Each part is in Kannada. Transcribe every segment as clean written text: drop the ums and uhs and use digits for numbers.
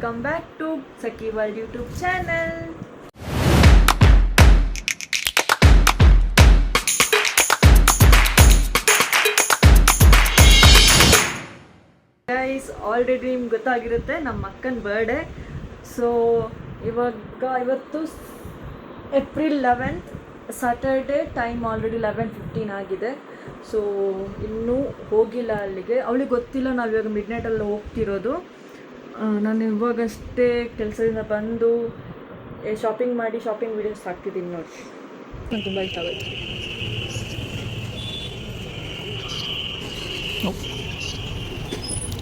Welcome back to Sakhi world YouTube channel. Guys, already ನಿಮ್ಗೆ ಗೊತ್ತಾಗಿರುತ್ತೆ ನಮ್ಮ ಅಕ್ಕನ ಬರ್ಡೇ. ಸೊ ಇವತ್ತು April 11th Saturday, time already 11:15 ಆಗಿದೆ. ಸೊ ಇನ್ನೂ ಹೋಗಿಲ್ಲ ಅಲ್ಲಿಗೆ. ಅವಳಿಗೆ ಗೊತ್ತಿಲ್ಲ ನಾವು ಇವಾಗ ಮಿಡ್ ನೈಟಲ್ಲಿ ಹೋಗ್ತಿರೋದು. ನಾನು ಇವಾಗಷ್ಟೇ ಕೆಲಸದಿಂದ ಬಂದು ಶಾಪಿಂಗ್ ಮಾಡಿ ಶಾಪಿಂಗ್ ವೀಡಿಯೋಸ್ ಹಾಕ್ತಿದ್ದೀನಿ ನೋಡಿ. ನಂಗೆ ತುಂಬ ಇಷ್ಟ ಆಗುತ್ತೆ.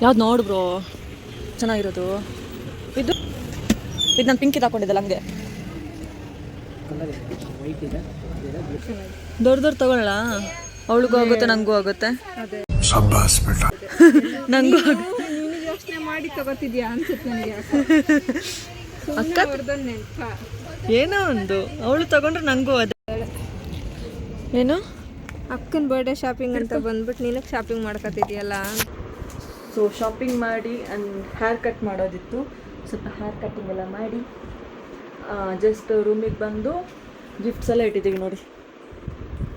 ಯಾವ್ದು ನೋಡು ಬ್ರೋ, ಚೆನ್ನಾಗಿರೋದು ಇದು. ನಾನು ಪಿಂಕ್ ಇದು ಹಾಕೊಂಡಿದ್ದಲ್ಲ ಹಂಗೆ. ದೊಡ್ಡ ತಗೊಳ್ಳೋಣ. ಅವಳಿಗೂ ಆಗುತ್ತೆ, ನನಗೂ ಆಗುತ್ತೆ. ನನಗೂ ಯೋಚನೆ ಮಾಡಿ ತಗೋತಿದ್ಯಾ ಅನ್ಸುತ್ತೆ ನನಗೆ. ಅಕ್ಕ ಏನೋ ಒಂದು ಅವಳು ತಗೊಂಡ್ರೆ ನನಗೂ ಅದೇ. ಏನು ಅಕ್ಕನ ಬರ್ಡೇ ಶಾಪಿಂಗ್ ಅಂತ ಬಂದ್ಬಿಟ್ಟು ನೀನಕ್ಕೆ ಶಾಪಿಂಗ್ ಮಾಡ್ಕೊತಿದ್ಯಲ್ಲ. ಸೊ ಶಾಪಿಂಗ್ ಮಾಡಿ ಆ್ಯಂಡ್ ಹೇರ್ ಕಟ್ ಮಾಡೋದಿತ್ತು. ಸ್ವಲ್ಪ ಹೇರ್ ಕಟ್ಟಿಂಗ್ ಎಲ್ಲ ಮಾಡಿ ಜಸ್ಟ್ ರೂಮಿಗೆ ಬಂದು ಗಿಫ್ಟ್ಸ್ ಎಲ್ಲ ಇಟ್ಟಿದ್ದೀವಿ ನೋಡಿ.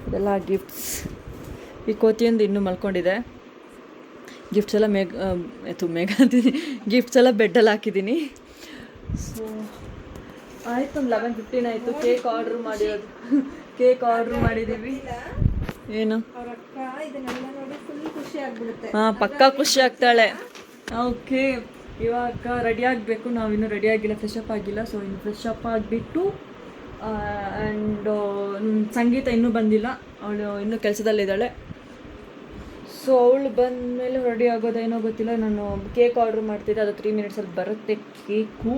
ಇದೆಲ್ಲ ಗಿಫ್ಟ್ಸ್. ಈ ಕೋತಿಯೊಂದು ಇನ್ನೂ ಮಲ್ಕೊಂಡಿದೆ. ಗಿಫ್ಟ್ಸ್ ಎಲ್ಲ ಮೇಘ ಅಂತೀನಿ, ಗಿಫ್ಟ್ಸ್ ಎಲ್ಲ ಬೆಡ್ಡಲ್ಲಿ ಹಾಕಿದ್ದೀನಿ. ಸೊ ಆಯಿತು, 11:15 ಆಯಿತು. ಕೇಕ್ ಆರ್ಡ್ರ್ ಮಾಡಿದ್ದೀವಿ. ಏನು ಹಾಂ, ಪಕ್ಕಾ ಖುಷಿ ಆಗ್ತಾಳೆ. ಓಕೆ, ಇವಾಗ ರೆಡಿ ಆಗಬೇಕು. ನಾವಿನ್ನೂ ರೆಡಿ ಆಗಿಲ್ಲ, ಫ್ರೆಶ್ ಅಪ್ ಆಗಿಲ್ಲ. ಸೊ ಇನ್ನು ಫ್ರೆಶ್ ಅಪ್ ಆಗಿಬಿಟ್ಟು ಆ್ಯಂಡ್ ಸಂಗೀತ ಇನ್ನೂ ಬಂದಿಲ್ಲ, ಅವಳು ಇನ್ನೂ ಕೆಲಸದಲ್ಲಿದ್ದಾಳೆ. ಸೊ ಅವಳು ಬಂದಮೇಲೆ ರೆಡಿ ಆಗೋದೇನೋ ಗೊತ್ತಿಲ್ಲ. ನಾನು ಕೇಕ್ ಆರ್ಡ್ರ್ ಮಾಡ್ತಿದ್ದೆ, ಅದು 3 ಮಿನಿಟ್ಸಲ್ಲಿ ಬರುತ್ತೆ ಕೇಕು.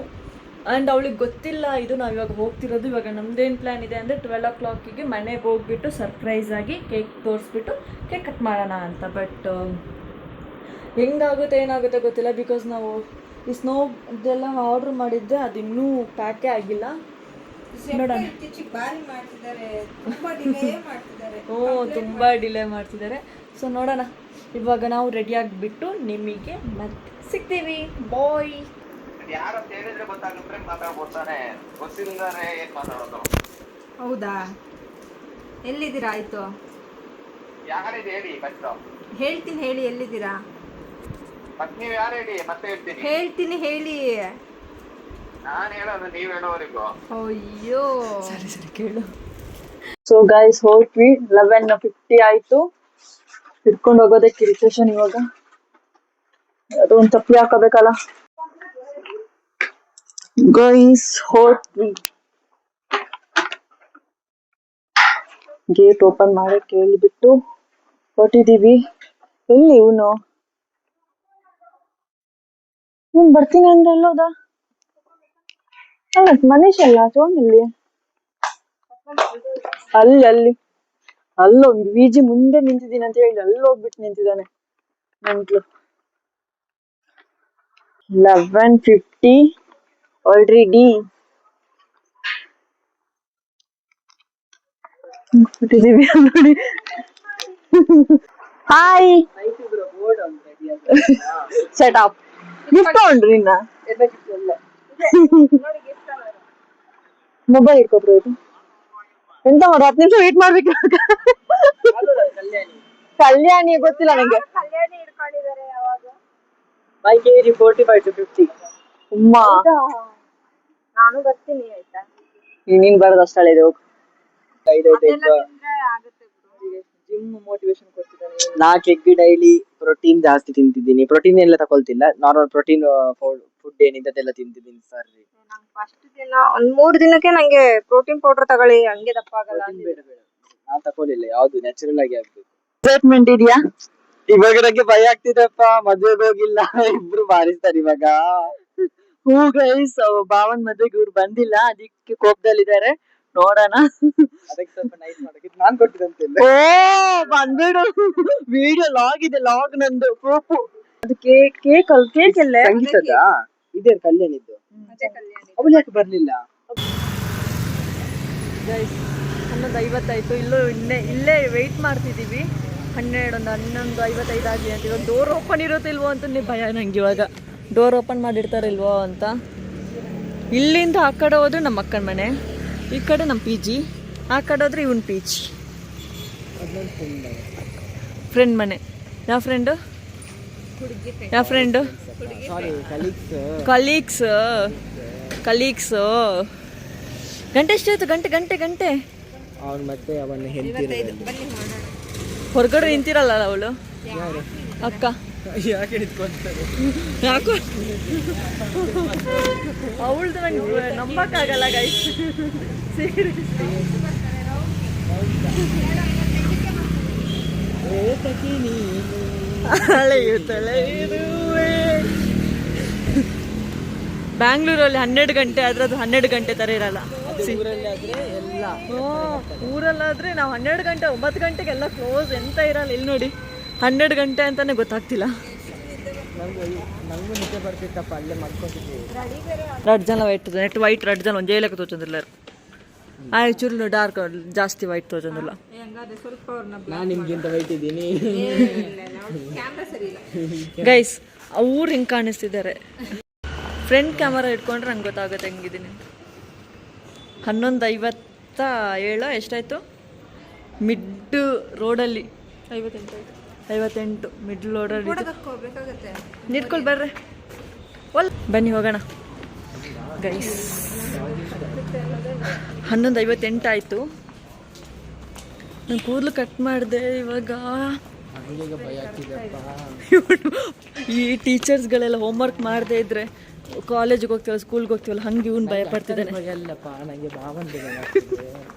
ಆ್ಯಂಡ್ ಅವಳಿಗೆ ಗೊತ್ತಿಲ್ಲ ಇದು ನಾವು ಇವಾಗ ಹೋಗ್ತಿರೋದು. ಇವಾಗ ನಮ್ಮದೇನು ಪ್ಲ್ಯಾನ್ ಇದೆ ಅಂದರೆ 12 o'clock ಮನೆಗೆ ಹೋಗ್ಬಿಟ್ಟು ಸರ್ಪ್ರೈಸಾಗಿ ಕೇಕ್ ತೋರಿಸ್ಬಿಟ್ಟು ಕೇಕ್ ಕಟ್ ಮಾಡೋಣ ಅಂತ. ಬಟ್ ಹೆಂಗಾಗುತ್ತೆ ಏನಾಗುತ್ತೆ ಗೊತ್ತಿಲ್ಲ. ಬಿಕಾಸ್ ನಾವು ಈ ಸ್ನೋದೆಲ್ಲ ಆರ್ಡ್ರ್ ಮಾಡಿದ್ದೆ, ಅದು ಇನ್ನೂ ಪ್ಯಾಕೇ ಆಗಿಲ್ಲ. ನೋಡೋಣ. ತುಂಬ ಡಿಲೇ ಮಾಡ್ತಿದ್ದಾರೆ. ಸೊ ನೋಡೋಣ. ಇವಾಗ ನಾವು ರೆಡಿ ಆಗಿಬಿಟ್ಟು ನಿಮಗೆ ಮತ್ತೆ ಸಿಗ್ತೀವಿ. ಬಾಯ್. ಹೌದಾ, ಎಲ್ಲಿದ್ದೀರಾ? ಆಯ್ತು ಹೇಳ್ತೀನಿ, ಹೇಳಿ ಎಲ್ಲಿದ್ದೀರಾ ಹೇಳ್ತೀನಿ, ಹೇಳಿ. ಅಯ್ಯೋ ಸರಿ ಕೇಳು. ಸೊ ಗೈಸ್, ಹೊರಟ್ವಿ. 11:50 ಆಯಿತು. ಹಿಡ್ಕೊಂಡು ಹೋಗೋದಕ್ಕೆ ಇರಿಟೇಷನ್. ಇವಾಗ ಅದೊಂದು ಚಪ್ಪಲಿ ಹಾಕೋಬೇಕಲ್ಲ. ಗೈಸ್, ಹೊರಟ್ವಿ. ಗೇಟ್ ಓಪನ್ ಮಾಡಿ ಕೇಳಿಬಿಟ್ಟು ಹೊರಟಿದ್ದೀವಿ. ಎಲ್ಲಿ ಇವನು ಬರ್ತೀನಿ ಅಂದ್ರೆ ಎಲ್ಲೋದ? ಮನೀಶ್ ಅಲ್ಲ, ಸೋನಲ್ಲಿ ಅಲ್ಲಿ ಅಲ್ಲೊಂದು ವಿಜಿ ಮುಂದೆ ನಿಂತಿದ್ದೀನಿ ಅಂತ ಹೇಳಿ ಅಲ್ಲಿ ಹೋಗ್ಬಿಟ್ಟು ನಿಂತಿದ್ದಾನೆ ನಂಟ್ಲು. 11:50 ಆಲ್ರೆಡಿ. ನೋಡಿ. ಹಾಯ್, ಸೆಟ್ ಅಪ್ ಗಿಫ್ಟ್ ತಗೊಂಡ್ರಿ. ಇನ್ನ ಮೊಬೈಲ್ ಇಟ್ಕೊಬ್ರು. ಇದು ಎಂತ ಮಾಡ, 10 ನಿಮಿಷ ವೇಟ್ ಮಾಡ್ಬೇಕು. ಕಲ್ಯಾಣಿ ಗೊತ್ತಿಲ್ಲ ನಂಗೆ. Bike 45 to 50. ನಾನು ಬರ್ತೀನಿ. ಆಯ್ತಾ, ನೀನ್ ಬರೋದು ಅಷ್ಟೇ ಇದೆ. ಹೋಗು. ಜಿಮ್ ಮೋಟಿವೇಶನ್ ಕೊಡ್ತಿದ್ದಾನೆ. 4 ಎಗ್ ಡೈಲಿ. ಪ್ರೋಟೀನ್ ಜಾಸ್ತಿ ತಿಂತಿದ್ದೀನಿ. ಪ್ರೋಟೀನ್ ಎಲ್ಲ ತಗೊಳ್ತಿಲ್ಲ, ನಾರ್ಮಲ್ ಪ್ರೋಟೀನ್ ಫುಡ್ ಏನಿದ್ದೆಲ್ಲ ತಿಂತಿದ್ದೀನಿ. ಸರಿ, ಫಸ್ಟ್ ದಿನ 3 ದಿನಕ್ಕೆ ನಂಗೆ ಪ್ರೋಟೀನ್ ಪೌಡರ್ ತಗೊಳ್ಳಿ, ಹಂಗೆ ದಪ್ಪ ಆಗಲ್ಲ. ನಾನ್ ತಗೊಳ್ಳಿಲ್ಲ, ಯಾವ್ದು ನ್ಯಾಚುರಲ್ ಆಗಿ ಆಗ್ಬೇಕು. ಎಕ್ಸೈಟ್ಮೆಂಟ್ ಇದೆಯಾ? ಇವಾಗ ನಂಗೆ ಭಯ ಆಗ್ತಿದೆಪ್ಪ, ಮದ್ವೆಗೆ ಹೋಗಿಲ್ಲ. ಇಬ್ರು ಬಾರಿಸ್ತಾರೆ ಇವಾಗ. ಹೂ ಗೈಸ್, ಭಾವನ್ ಮದ್ವೆಗೆ ಇವ್ರು ಬಂದಿಲ್ಲ, ಅದಕ್ಕೆ ಕೋಪದಲ್ಲಿದ್ದಾರೆ. ನೋಡೋಣ. ಅದಕ್ಕೆ ಸ್ವಲ್ಪ ನೈಸ್ ಮಾಡಕ್ಕೆ ನಾನ್ ಕೊಟ್ಟಿದಂತಿಲ್ಲ. ಓ ಬಂದ್ಬಿಡು, ವಿಡಿಯೋ ಲಾಗ್ ಇದೆ, ಲಾಗ್ ನಂದು ಪ್ರೂಫ್. ಅದು ಕೇಕ್ ಎಲ್ಲ ಸಂಗೀತದ ಇದೇ ಕಲ್ಯಾಣಿದ್ದು. ಅವಳು ಯಾಕೆ ಬರ್ಲಿಲ್ಲ? ಗೈಸ್, 11:50 ಆಯ್ತು. ಇಲ್ಲೇ ವೆಯ್ಟ್ ಮಾಡ್ತಿದ್ದೀವಿ. 11:55 ಆಗಿದೆ ಅಂತ. ಇವಾಗ ಡೋರ್ ಓಪನ್ ಇರುತ್ತೋ ಇಲ್ವೋ ಅಂತ ಭಯ ನಂಗೆ ಇವಾಗ. ಡೋರ್ ಓಪನ್ ಮಾಡಿರ್ತಾರಿಲ್ವೋ ಅಂತ. ಇಲ್ಲಿಂದ ಆ ಕಡೆ ಹೋದ್ರೆ ನಮ್ಮ ಅಕ್ಕನ ಮನೆ, ಈ ಕಡೆ ನಮ್ಮ ಪಿ ಜಿ, ಆ ಕಡೆ ಹೋದ್ರೆ ಇವನ್ ಪಿ ಜಿ. ಫ್ರೆಂಡ್ ಮನೆ. ಯಾವ ಫ್ರೆಂಡು? ಯಾವ ಫ್ರೆಂಡು? ಕಲೀಗ್ಸ್. ಗಂಟೆ ಎಷ್ಟಾಯ್ತು? ಗಂಟೆ ಅವ್ನು ಮತ್ತೆ ಅವನು ಹೆಂಡತಿ ಹೊರಗಡೆ ನಿಂತಿರಲ್ಲ ಅವಳು ಅಕ್ಕ. ಯಾಕೆ ನಿಂತ್ಕೊಂತಾರೆ? ಯಾಕೋ ಅವಳ್ದು ನಂಗೆ ನಂಬಕ್ಕಾಗಲ್ಲ ಗೈಸ್. ಬ್ಯಾಂಗ್ಳೂರಲ್ಲಿ 12 ಗಂಟೆ ಆದ್ರೆ ಅದು 12 ಗಂಟೆ ತರ ಇರಲ್ಲ. ಊರಲ್ಲಾದ್ರೆ ನಾವು 12 ಗಂಟೆ 9 ಗಂಟೆಗೆಲ್ಲ ಕ್ಲೋಸ್ ಎಂತ ಇರಲ್ಲ. ಇಲ್ಲಿ ನೋಡಿ 12 ಗಂಟೆ ಅಂತಾನೆ ಗೊತ್ತಾಗ್ತಿಲ್ಲ. ನಂಗೂ ನಿದ್ದೆ ಬರ್ತಿತ್ತಪ್ಪ, ಅಲ್ಲೇ ಮಾಡ್ಕೊತಿದ್ವಿ. ರೆಡ್ ಜನ ವೈಟ್ ರೆಡ್ ಜನ ಒಂದು ಜೈಲಕ್ಕೆ ತೋಚಂದಿಲ್ಲ. ಚೂರು ಡಾರ್ಕ್ ಜಾಸ್ತಿ ವೈಟ್ ತೋಚಂದಿಲ್ಲ. ನಾನು ನಿಮ್ಗಿಂತ ವೈಟ್ ಇದ್ದೀನಿ ಗೈಸ್. ಅವ್ರು ಹಿಂಗೆ ಕಾಣಿಸ್ತಿದ್ದಾರೆ. ಫ್ರಂಟ್ ಕ್ಯಾಮರಾ ಇಟ್ಕೊಂಡ್ರೆ ನಂಗೆ ಗೊತ್ತಾಗುತ್ತೆ ಹೆಂಗಿದ್ದೀನಿ. 11:57 ಎಷ್ಟಾಯಿತು? ಮಿಡ್ ರೋಡಲ್ಲಿ 58 ಮಿಡ್ ರೋಡಲ್ಲಿ ನಿಂತ್ಕೊಳ್ಳಿ ಬರ್ರಿ. ಬನ್ನಿ ಹೋಗೋಣ ಗೈಸ್. 11:58 ಆಯಿತು. ನಾನು ಕೂದಲು ಕಟ್ ಮಾಡಿದೆ ಇವಾಗ. ಈ ಟೀಚರ್ಸ್ಗಳೆಲ್ಲ ಹೋಮ್ವರ್ಕ್ ಮಾಡದೇ ಇದ್ರೆ ಕಾಲೇಜಿಗೆ ಹೋಗ್ತೀವಲ್ಲ, ಸ್ಕೂಲ್ಗೆ ಹೋಗ್ತೀವಲ್ಲ, ಹಂಗೆ ಇವ್ನು ಭಯ ಪಡ್ತಿದ್ದಾನೆ. ಅಲ್ಲಪ್ಪ, ನನಗೆ ಭಾವಂತ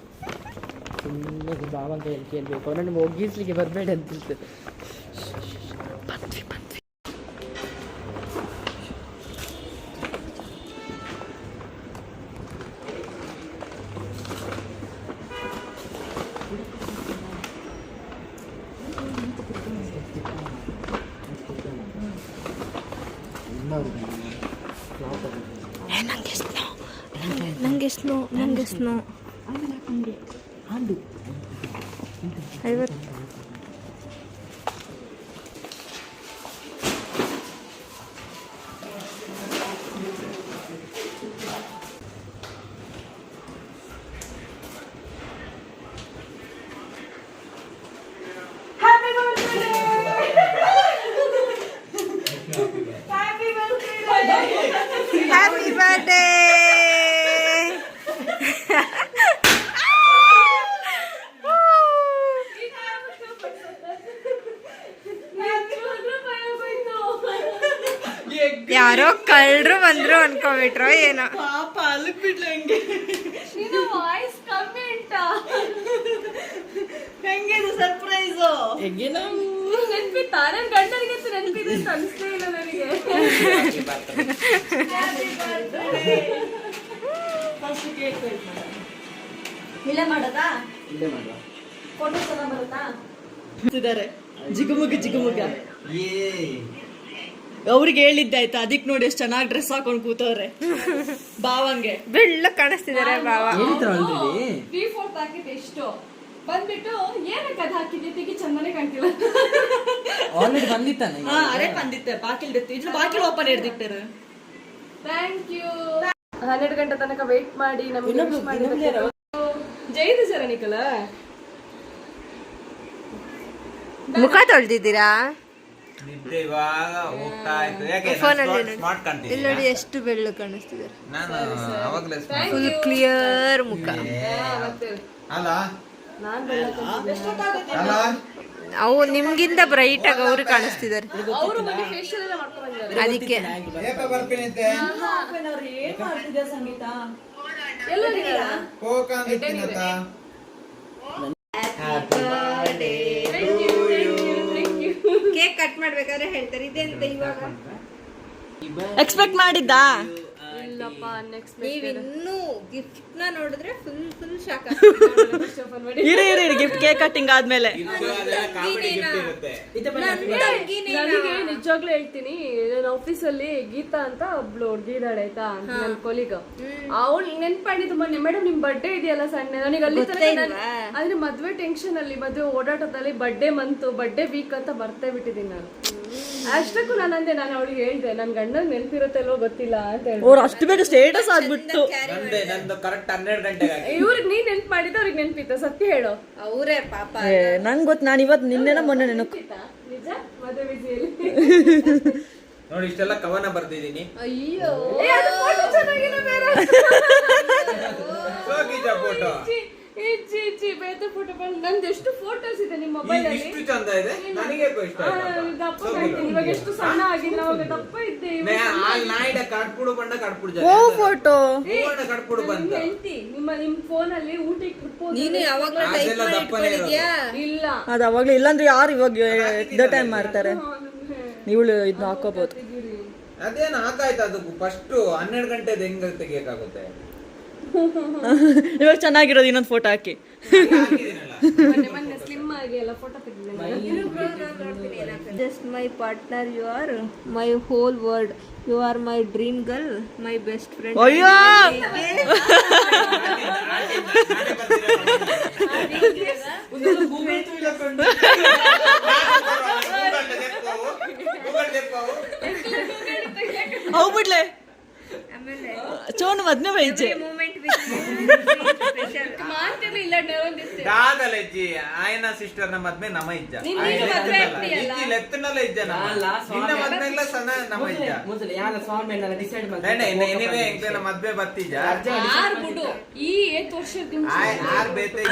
ಸುಮ್ಮನೆ ಭಾವಂತ ಎಲ್ಲಿ ಕೇಳಬೇಕು, ಅವನನ್ನು ಒಗ್ಗಿಸ್ಲಿಕ್ಕೆ ಬರಬೇಡ ಅಂತಿರ್ತದೆ. ಬಂದ್ವಿ ನಂಗೆ ಸ್ನೋ 50. Happy birthday! ಯಾರೋ ಕಳ್ಳರು ಬಂದ್ರು ಅನ್ಕೋಬಿಟ್ರೋ ಏನೋ. ಪಾಪ ಅಲ್ಬಿಡ್ಲು ಹಂಗೆ. ವಾಯ್ಸ್ ಕಮ್ಮಿ ಉಂಟಾ? ಹೆಂಗಿದೆ ಸರ್ಪ್ರೈಸು? ನೆನ್ಪಿತ್ತ? ನನ್ನ ಗಂಡನಿಗೆ ನೆನಪಿದೆ ಅಂತ ಅನಿಸ್ಲೇ ಇಲ್ಲ ನನಗೆ. ಇಲ್ಲೇ ಮಾಡೋದಾ? ಫೋಟೋ ಚೆನ್ನಾಗಿ ಬರುತ್ತಾ? ಜಿಗುಮುಗ ಅವ್ರಿಗೆ ಹೇಳಿದ್ದಾಯ್ತಾ, ಅದಕ್ಕೆ ನೋಡಿ ಎಷ್ಟು ಚೆನ್ನಾಗಿ ಡ್ರೆಸ್ ಹಾಕೊಂಡು ಕೂತವ್ರೆ. ಬಾವಂಗೆ ಬೆಳ್ಳ ಕಾಣಿಸ್ತಿದ್ದಾರೆ ಬಾವ. ಎಷ್ಟು ಬಂದ್ಬಿಟ್ಟು ಏನಕ್ಕೆ ಅದು ಹಾಕಿದ್ದೆ ತೆಗಿ ಚಂದನೆ ಕಾಣ್ತಿಲ್ಲ. ಆಲ್ರೆಡಿ ಬಂದಿತ್ತಾನೆ. ಅರೆ ಬಂದಿತ್ತೆ, ಬಾಕಿಲ್ ಇದ್ರ ಬಾಕಿಲ್ ಓಪನ್ ಹಿಡ್ದಿಟ್ಟಾರೆ. Thank you. 12 ಗಂಟೆ ತನಕ ವೇಟ್ ಮಾಡಿ ನಮಗೆ ಜೈದು ಸರ ನಿಕಲ ಮುಖ ತೊಳ್ದಿದ್ದೀರಾ? ನಿದ್ದೆ ಇವಾಗ ಹೋಗ್ತಾ ಇತ್ತು. ಯಾಕೆ ಸ್ಮಾರ್ಟ್ ಕಾಣ್ತಿದೆ? ಇಲ್ಲಿ ನೋಡಿ ಎಷ್ಟು ಬೆಳ್ಳು ಕಾಣಿಸ್ತಿದ್ದಾರೆ. ನಾನು ಅವಾಗಲೇ ಫುಲ್ ಕ್ಲಿಯರ್ ಮುಖ. ಅಲ್ಲ ಅಲ್ಲ ಅವು ನಿಮ್ಗಿಂತ ಬ್ರೈಟ್ ಆಗಿ ಅವರು ಕಾಣಿಸ್ತಿದ್ದಾರೆ. ಅದಕ್ಕೆ ಕೇಕ್ ಕಟ್ ಮಾಡ್ಬೇಕಾದ್ರೆ ಹೇಳ್ತಾರೆ ಇದೆಂತ ಇವಾಗ ಎಕ್ಸ್ಪೆಕ್ಟ್ ಮಾಡಿದ್ದಾ? ನೀವಿನ್ನೂ ಗಿಫ್ಟ್ ನ ನೋಡಿದ್ರೆ ಫುಲ್ ಶಾಕ್. ಇರಿ ಗಿಫ್ಟ್ ಕೇಕ್ ಕಟ್ಟಿಂಗ್ ಆದ್ಮೇಲೆ ನನಗೆ ನಿಜವಾಗ್ಲೂ ಹೇಳ್ತೀನಿ, ನನ್ನ ಆಫೀಸಲ್ಲಿ ಗೀತಾ ಅಂತ ಒಬ್ಳು ಹುಡುಗಿ ಇದ್ದಾಳೆ ಆಯ್ತಾ, ನನ್ನ ಕೊಲೀಗ್. ಅವಳು ನೆನ್ಪಾಡಿದ್ದು ಮೊನ್ನೆ, ಮೇಡಮ್ ನಿಮ್ ಬರ್ಡೇ ಇದೆಯಲ್ಲ ಸಣ್ಣ. ನನಗೆ ಅಲ್ಲಿ ಆದ್ರೆ ಮದ್ವೆ ಟೆನ್ಷನ್ ಅಲ್ಲಿ, ಮದ್ವೆ ಓಡಾಟದಲ್ಲಿ ಬರ್ಡೇ ಮಂತ್ ಬರ್ಡೇ ವೀಕ್ ಅಂತ ಬರ್ತೇ ಬಿಟ್ಟಿದ್ದೀನಿ ನಾನು. ಅಷ್ಟಕ್ಕೂ ನಾನು ಅವಳಿಗೆ ಹೇಳ್ದೆ ನನ್ ಗಂಡಂಗ್ ನೆನ್ಪಿರುತ್ತಲ್ಲೋ ಗೊತ್ತಿಲ್ಲ ಅಂತ ಹೇಳಿ ಅವ್ರು ಅಷ್ಟು ಬೇಗ ಸ್ಟೇಟಸ್ ಆಗ್ಬಿಟ್ಟು ನಂದು ಕರೆಕ್ಟ್ 12 ಗಂಟೆಗೆ ಇವ್ರಿಗೆ ನೀನ್ ನೆನ್ಪು ಮಾಡಿದ್ದು ಅವ್ರಿಗೆ ನೆನ್ಪಿತ್ತ ಸತ್ಯ ಹೇಳು ಅವರೇ ಪಾಪ ನಂಗೆ ಗೊತ್ತು ನಾನು ಇವತ್ತು ನಿನ್ನೆನ ಮೊನ್ನೆ ನೆನಪು ನಿಜ ಮದುವೆ ಬಿಸಿಯಲ್ಲಿ ನೋಡಿ ಇಷ್ಟೆಲ್ಲ ಕವನ ಬರ್ದಿದ್ದೀನಿ ಅಯ್ಯೋ ಚೆನ್ನಾಗಿಲ್ಲ ಬೇರೆ ಫೋಟೋ ಬೇರೆ ಫೋಟೋ ನಂದು ಎಷ್ಟು ಫೋಟೋಸ್ ಇದೆ ನಿಮ್ಮ ಮೊಬೈಲ್ ಅಲ್ಲಿ ಇಷ್ಟು ಚಂದ ಇದೆ ನನಗೆ ಇಷ್ಟ ದಪ್ಪ ಕಾಣ್ತೀನಿ ಇವಾಗ ಎಷ್ಟು ಸಣ್ಣ ಆಗಿಲ್ಲ ಅವಾಗ ದಪ್ಪ ಇದ್ದೆ ನಾಯಿಡ ಕಡ್ಪುಡು ಬಂಡ ಕಡ್ಪುಡು ಓ ಫೋಟೋ ಕಡ್ಪುಡು ಬಂದ ಹೆಂಡತಿ ನಿಮ್ಮ ಫೋನ್ ಅಲ್ಲಿ ಊಟಕ್ಕೆ ಟ್ರಿಪ್ ನೀನು ಯಾವಾಗ್ಲೂ ಟೈಪ್ ಅದೆಲ್ಲ ಮಾಡಿ ದಪ್ಪನೇ ಇಲ್ಲ ಇಟ್ಕೊಂಡಿದ್ಯಾ ಅದು ಅವಾಗ್ಲೂ ಇಲ್ಲಾಂದ್ರೆ ಯಾರು ಇವಾಗ ಇದ ಟೈಮ್ ಮಾಡ್ತಾರೆ ಇವಳು ಇದನ್ನ ಹಾಕೋಬಹುದು ಅದೇನು ಹಾಕಾಯ್ತು ಅದು ಫಸ್ಟ್ 12 ಗಂಟೆದು ಹೆಂಗ ತೆಗಿಯಕ್ಕಾಗುತ್ತೆ ಇವಾಗ ಚೆನ್ನಾಗಿರೋದು ಇನ್ನೊಂದು ಫೋಟೋ ಹಾಕಿ ಹಾಕಿದ್ದೀನಲ್ಲ. ಮೊನ್ನೆ ಸ್ಲಿಮ್ ಆಗಿ ಎಲ್ಲ ಫೋಟೋ ತೆಗೆದಿದ್ದೇನೆ just my partner you are my whole world you are my dream girl my best friend ಅಯ್ಯೋ ಅವು ಬಿಡ್ಲೆ ಆಮೇಲೆ ಚೋನು ಮದ್ನೆ ಬೈಜೆ ಮೂಮೆಂಟ್ ಮಾಡ್ತಿರ್ಲಿ ಇಲ್ಲ ಒಂದಿತ್ತು ಕಾದಲ್ಲ ಇಜ್ಜಿ ಆಯನ ಸಿಸ್ಟರ್ ನ ಮದ್ಮೆ ನಮ ಇಜ್ಜ ಇಜ್ಜಿ ಲೆತ್ತನಲ್ಲ ಇಜ್ಜ ನಿನ್ನ ಮದ್ಮೆಲ್ಲ ಸಣ್ಣ ನಮ ಇಜ್ಜ ಎನಿವೆ ಎಂಕ್ಲೆನ ಮದ್ವೆ ಬತ್ತಿಜ್ಜ ಆರ್ ಬಿಡು ಈ 8 ವರ್ಷದ ಆರ್ ಬೇತೆ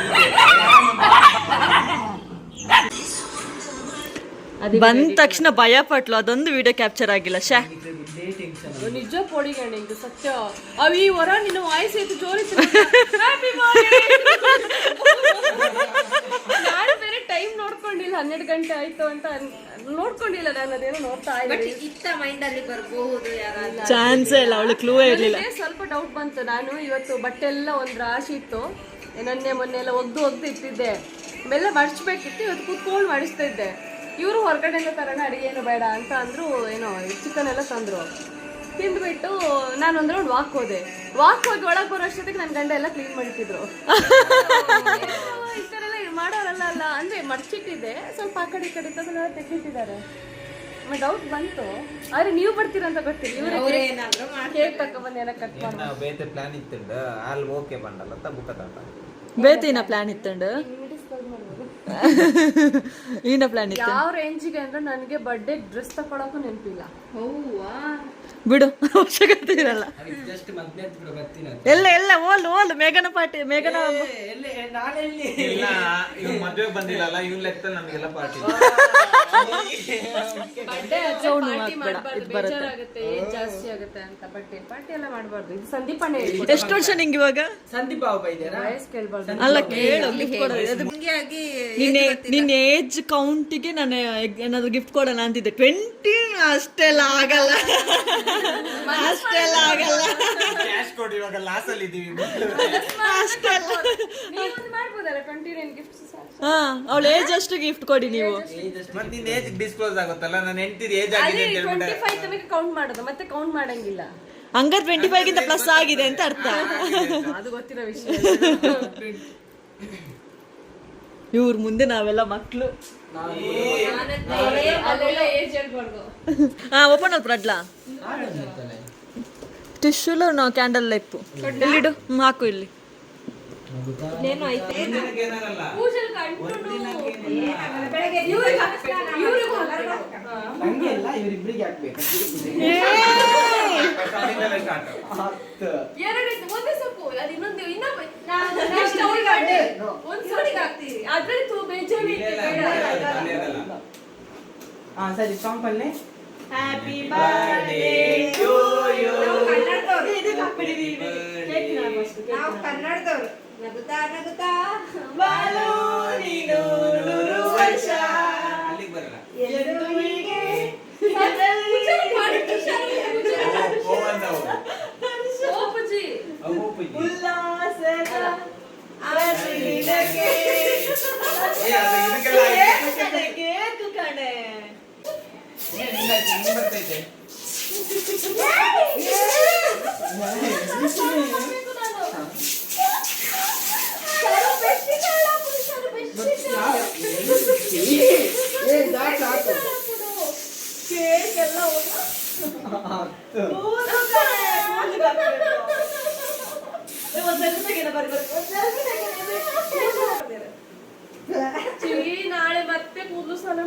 ಬಂದ ತಕ್ಷಣ ಭಯ ಪಟ್ಲು ಅದೊಂದು ವಿಡಿಯೋ ಕ್ಯಾಪ್ಚರ್ ಆಗಿಲ್ಲ ಶಾ ನಿಜ ಪೊಡಿಗಣ್ಣ ಇದು ಸತ್ಯ ಅವ್ ಈ ವರ ನಿನ್ನ ವಾಯ್ಸ್ ಐತಿ ಜೋರಿತ್ತು ನಾನು ಬೇರೆ ಟೈಮ್ ನೋಡ್ಕೊಂಡಿಲ್ಲ 12 ಗಂಟೆ ಆಯ್ತು ಅಂತ ನೋಡ್ಕೊಂಡಿಲ್ಲ ನಾನು ಅದೇನೋ ನೋಡ್ತಾ ಇದ್ದೆ ಇತ್ತ ಮೈಂಡ್ ಅಲ್ಲಿ ಬರ್ಬಹುದು ಯಾರಾದ್ರೂ ಚಾನ್ಸೇ ಇಲ್ಲ ಅವಳು ಕ್ಲೂ ಇರ್ಲಿಲ್ಲ ನನಗೆ ಸ್ವಲ್ಪ ಡೌಟ್ ಬಂತು ನಾನು ಇವತ್ತು ಬಟ್ಟೆ ಎಲ್ಲ ಒಂದ್ ರಾಶಿ ಇತ್ತು ಮೊನ್ನೆ ಎಲ್ಲ ಒಗ್ದು ಇಟ್ಟಿದ್ದೆ ಬೆಲ್ಲ ಮಡ್ಚ್ಬೇಕಿತ್ತು ಇವತ್ತು ಕೂತ್ಕೊಂಡು ಮಾಡಿಸ್ತಾ ಇದ್ದೆ ಇವರು ಹೊರಗಡೆಯಿಂದ ತರೋಣ ಅಡಿಗೆ ಏನು ಬೇಡ ಅಂತ ಅಂದ್ರು ಏನೋ ಚಿಕನ್ ಎಲ್ಲ ತಂದ್ರು ತಿಂದ್ಬಿಟ್ಟು ನಾನು ಒಂದ್ ರೌಂಡ್ ವಾಕ್ ಹೋದೆ ವಾಕ್ ಹೋಗಿ ಒಳಗೆ ಬರೋ ಅಷ್ಟೊತ್ತಿಗೆ ನನ್ನ ಗಂಡ ಎಲ್ಲ ಕ್ಲೀನ್ ಮಾಡಿಟ್ಟಿದ್ರು ಈ ಥರ ಎಲ್ಲ ಮಾಡೋರಲ್ಲ ಅಲ್ಲ ಅಂದ್ರೆ ಮಡ್ಚಿಟ್ಟಿದ್ದೆ ಸ್ವಲ್ಪ ಆ ಕಡೆ ಈ ಕಡೆ ತೆಗಿಟ್ಟಿದ್ದಾರೆ ಡೌಟ್ ಬಂತು ಆದ್ರೆ ನೀವು ಬರ್ತೀರಂತ ಗೊತ್ತಿಲ್ಲ ಇವ್ರು ಏನಾದ್ರು ಕೇಕ್ ತಕೊಂಡ್ಬಂದು ಎಲ್ಲ ಕಟ್ ಮಾಡಿ ನಾವು ಬೇತೆ ಪ್ಲಾನ್ ಇತ್ತಿಂದ ಅಲ್ಲಿ ಓಕೆ ಬಂಡಲ್ಲ ಅಂತ ಬುಕ್ಕ ತಾಟ ಬೇತಿನ ಪ್ಲಾನ್ ಇತ್ತಂಡು ಈನ ಪ್ಲಾನ್ ಇತ್ತು ಯಾವ ರೇಂಜಿಗೆ ಅಂದ್ರೆ ನನಗೆ ಬರ್ಡೇ ಡ್ರೆಸ್ ತಗೊಳಕ್ಕೂ ನೆನಪಿಲ್ಲ ಹೌವಾ ಬಿಡು ಅವಶ್ಯಕತೆ ಇರಲ್ಲ ಎಲ್ಲ ಓಲ್ ಮೇಘನ ಮೇಘನ ಇಲ್ಲ ಇವ್ ಮದ್ವೆಗೆ ಬಂದಿಲ್ಲಲ್ಲ ಇವ್ ಲೆಕ್ಕ ನಮಗೆಲ್ಲ ಪಾರ್ಟಿ ಬರ್ಡೇ ಪಾರ್ಟಿ ಮಾಡಬಾರ್ದು ಬೇಜಾರಾಗುತ್ತೆ ಏಜ್ ಜಾಸ್ತಿ ಆಗುತ್ತೆ ಅಂತ ಬರ್ಡೇ ಪಾರ್ಟಿ ಎಲ್ಲ ಮಾಡಬಾರ್ದು ಇದು ಸಂದೀಪ್ ಅಣ್ಣ ಹೇಳ್ಕೊಟ್ರು. ಎಷ್ಟು ವರ್ಷ ನಿಂಗೆ ಇವಾಗ ವಯಸ್ಸು ಕೇಳ್ಬಾರ್ದು ಅಲ್ಲ ಕೇಳು gift ಕೊಡೋದು. ಅದು ಹಿಂಗಾಗಿ ನಿನ್ನ ಏಜ್ ಕೌಂಟಿಗೆ ನಾನು ಏನಾದ್ರು ಗಿಫ್ಟ್ ಕೊಡೋಣ ಅಂತಿದ್ದೆ 20 ಅಷ್ಟೆಲ್ಲ ಆಗಲ್ಲ ಅಷ್ಟೆಲ್ಲ ಆಗಲ್ಲ ಕ್ಯಾಶ್ ಕೊಡಿ ಇವಾಗ ಲಾಸ್ ಅಲ್ಲಿ ಇದೀವಿ ಅಷ್ಟೆಲ್ಲ ನೀವು ಮಾಡ್ಬೋದಲ್ಲ 29 ಗಿಫ್ಟ್ಸ್ ಹಾ ಅವಳ ಏಜ್ ಅಷ್ಟು ಗಿಫ್ಟ್ ಕೊಡಿ ನೀವು ಮತ್ತೆ ನಿನ್ ಏಜ್ ಡಿಸ್ಕ್ಲೋಸ್ ಆಗುತ್ತಲ್ಲ ನನ್ನ ಹೆಂಡತಿದ ಏಜ್ ಆಗಿದೆ ಅದೇ ಅಂತ ಹೇಳ್ಬಿಟ್ಟೆ 25 ತನಕ ಕೌಂಟ್ ಮಾಡೋದು ಮತ್ತೆ ಕೌಂಟ್ ಮಾಡಂಗಿಲ್ಲ ಹಂಗಾರೆ 25 ಗಿಂತ ಪ್ಲಸ್ ಆಗಿದೆ ಅಂತ ಅರ್ಥ ಅದು ಗೊತ್ತಿರೋ ವಿಷಯ ಇವ್ರ ಮುಂದೆ ನಾವೆಲ್ಲ ಮಕ್ಳು ಅಲ್ಲೆಲ್ಲ ಏಜ್ ಹೇಳ್ಬಾರ್ದು ಹಾ ಓಪನ್ ಅಲ್ಪ ಅಡ್ಲಾ ಟಿಶ್ಯೂಲ ನಾವು ಕ್ಯಾಂಡಲ್ ಲೈಪ್ ಇಲ್ಲಿಡು ಹಾಕು ಇಲ್ಲಿ ಏನು ಐತೆ ಏನಾಗಲ್ಲ ಪೂಜಲ್ ಕಂಡು ಒಂದೇ ಸೊಪ್ಪು ಅದು ಇನ್ನೊಂದು ಅದ್ರಲ್ಲಿ ಬೇಜಾರಿ ಸರಿ ಸಾಂಗ್ ಪಲ್ಲೆ ಹ್ಯಾಪಿ ನಾವು ಕನ್ನಡದವ್ರು ನಗುತ್ತಾ ನಗುತ್ತಾ ಅಲ್ಲಿಗೆ ಬರಲ್ಲ ಸೋಪುಜಿ ಬರ್ತೈತೆ ನಾಳೆ ಮತ್ತೆ ಕೂದಲು ಸ್ನಾನ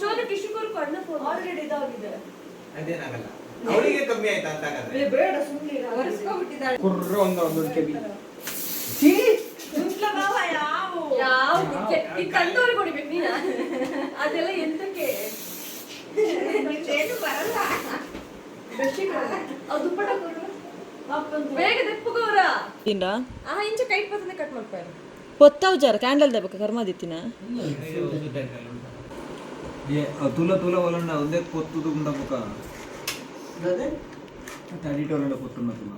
ಚೋರು ಟಿಶ್ಯೂ ಕೊರು ಕಣ್ಣ ಆಲ್ರೆಡಿ ಇದಾಗಿದೆ. ಅದೇನಾಗಲ್ಲ, ಅವಳಿಗೆ ಕಮ್ಮಿ ಆಯ್ತಾ ಅಂತ ಹಾಗಾದ್ರೆ? ಬೇಡ ಸುಮ್ಮನೆ ಕುರ್ರ ಒಂದು ಕೆಬಿ ಯಾವ ಈ ತಂದವ್ರಿಗೆ ಹೊಡಿಬೇಕು ನೀನ ಅದೆಲ್ಲ ಎಂತಕ್ಕೆ ಅದು ದುಪ್ಪಟ ಬೇಗ ದೆಪ್ಪಗವ್ರ ಆ ಇಂಚ ಕೈಟ್ ಬರ್ತದೆ ಕಟ್ ಮಾಡ್ತಾರೆ ಹೊತ್ತಾವ್ ಜರ ಕ್ಯಾಂಡಲ್ ದೆಬ್ಬಕ ಕರ್ಮಾದಿತ್ತಿನ ತುಲ ತುಲ ಒಲಂಡ ಒಂದೇ ಕೊತ್ತುದು ಗುಂಡ ಮುಖ ತಡಿಟ್ ಒಲಂಡ ಕೊತ್ತುನ್ನ ತುಲ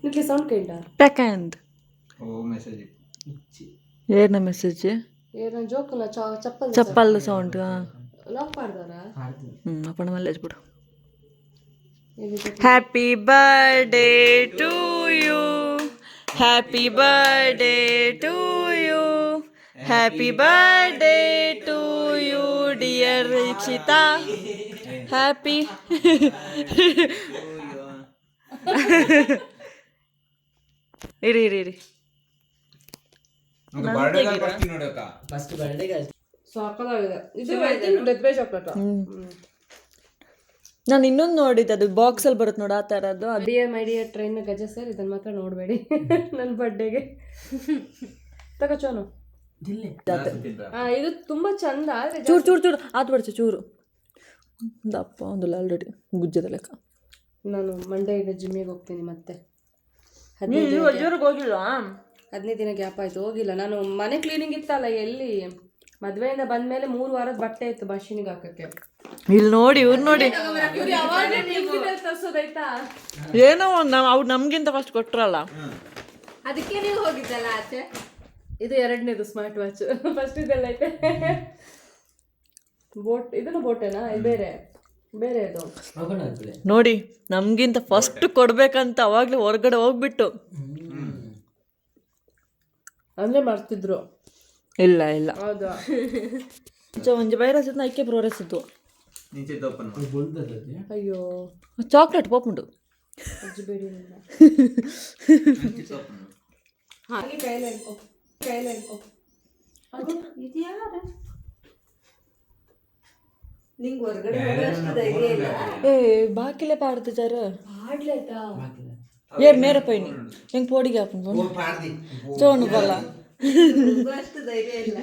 ನಿಕ್ಕೆ ಸೌಂಡ್ ಕೇಳ ಪ್ಯಾಕ್ಯಾಂಡ್ ಓ ಮೆಸೇಜ್ ಏನ ಮೆಸೇಜ್ ಏನ ಜೋಕಲ್ಲ ಚಪ್ಪಲ್ ಚಪ್ಪಲ್ ಸೌಂಡ್ ಲಾಕ್ ಮಾಡ್ದಾರ ಅಪ್ಪಣ ಮಲ್ಲೇಜ್ ಬಿಡು. Happy birthday to you, happy birthday to you, happy birthday to you dear Rakshita, happy ಇರಿ ಇರಿ ಇರಿ ಫಸ್ಟ್ ಬರ್ಡೇಗೆ ಸಾಕಲಾಗಿದೆ ಇದು ಡೆತ್ ಬೈ ಚಾಕ್ಲೇಟ್. ನಾನು ಇನ್ನೊಂದು ನೋಡಿದ್ದೆ, ಅದು ಬಾಕ್ಸಲ್ಲಿ ಬರುತ್ತೆ ನೋಡಿ ಆ ಥರದ್ದು. ಡಿಯರ್ ಮೈ ಡಿಯರ್ ಟ್ರೈನ್ ಗಜ ಸರ್ ಇದನ್ನ ಮಾತ್ರ ನೋಡಬೇಡಿ ನನ್ನ ಬರ್ಡೇಗೆ ತಗೋಚೋನು. ಇದು ತುಂಬಾ ಚಂದ. ಚೂರು ಚೂರು ಚೂರು ಆತು ಬಿಡ್ಚೆ ಚೂರು ದಪ್ಪ ಒಂದಲ್ಲ ಆಲ್ರೆಡಿ ಗುಜ್ಜದ ಲೆಕ್ಕ. ನಾನು ಮಂಡೆಯಿಂದ ಜಿಮ್ಮಿಗೆ ಹೋಗ್ತೀನಿ ಮತ್ತೆ. ಹೋಗಿಲ್ಲ 15 ದಿನ ಗ್ಯಾಪ್ ಆಯ್ತು, ಹೋಗಿಲ್ಲ. ನಾನು ಮನೆ ಕ್ಲೀನಿಂಗ್ ಇತ್ತಲ್ಲ, ಎಲ್ಲಿ ಮದ್ವೆಯಿಂದ ಬಂದ್ಮೇಲೆ 3 ವಾರದ ಬಟ್ಟೆ ಇತ್ತು ಮಷೀನಿಗೆ ಹಾಕಕ್ಕೆ. ಇಲ್ಲಿ ನೋಡಿ ಇವ್ರು ನೋಡಿ ತರ್ಸೋದಾಯ್ತಾ ಏನೋ ಅವ್ರು ನಮ್ಗಿಂತ ಫಸ್ಟ್ ಕೊಟ್ರಲ್ಲ, ಅದಕ್ಕೆ ನೀವು ಹೋಗಿದ್ದಲ್ಲ ಆಚೆ. ಇದು 2ನೇದು ಸ್ಮಾರ್ಟ್ ವಾಚ್. ಫಸ್ಟ್ ಇದೆಲ್ಲ ಐತೆ ಬೋಟ್. ಇದನ್ನು ಬೋಟೇನಾ? ಇದು ಬೇರೆ ಬೇರೆ ಇದು ನೋಡಿ ನಮ್ಗಿಂತ ಫಸ್ಟ್ ಕೊಡ್ಬೇಕಂತ ಅವಾಗ್ಲೇ ಹೊರಗಡೆ ಹೋಗ್ಬಿಟ್ಟು ಅಂದ್ರೆ ಮರ್ತಿದ್ರು. ಇಲ್ಲ ಇಲ್ಲ ಹೌದಾ? ಒಂಜಿ ವೈರಸ್ ಇತ್ತು ಐಕೆ ಪ್ರೋರೆಸ್ ಇತ್ತು. ಅಯ್ಯೋ ಚಾಕ್ಲೇಟ್ ಪೋಪುಂಡು ಅಜ್ಜಿಬೇಡಿ ಹಾಗೆ ಕೈಲೇ ನಿಂಗೆ ಹೊರಗಡೆ ಹೋಗೋಷ್ಟು ಧೈರ್ಯ ಇಲ್ಲ. ಏ ಬಾಕಿಲೆ ಪಾಡ್ದು ಜರ ಆಡ್ಲಾಯ್ತಾ ಏರ್ ನೇರ ಪೈನಿ ಹೆಂಗ್ ಪೋಡಿಗೆ ಹಾಕೊಂಡು ಚೋಣು ಬಲ್ಲ ಅಷ್ಟು ಧೈರ್ಯ ಇಲ್ಲ.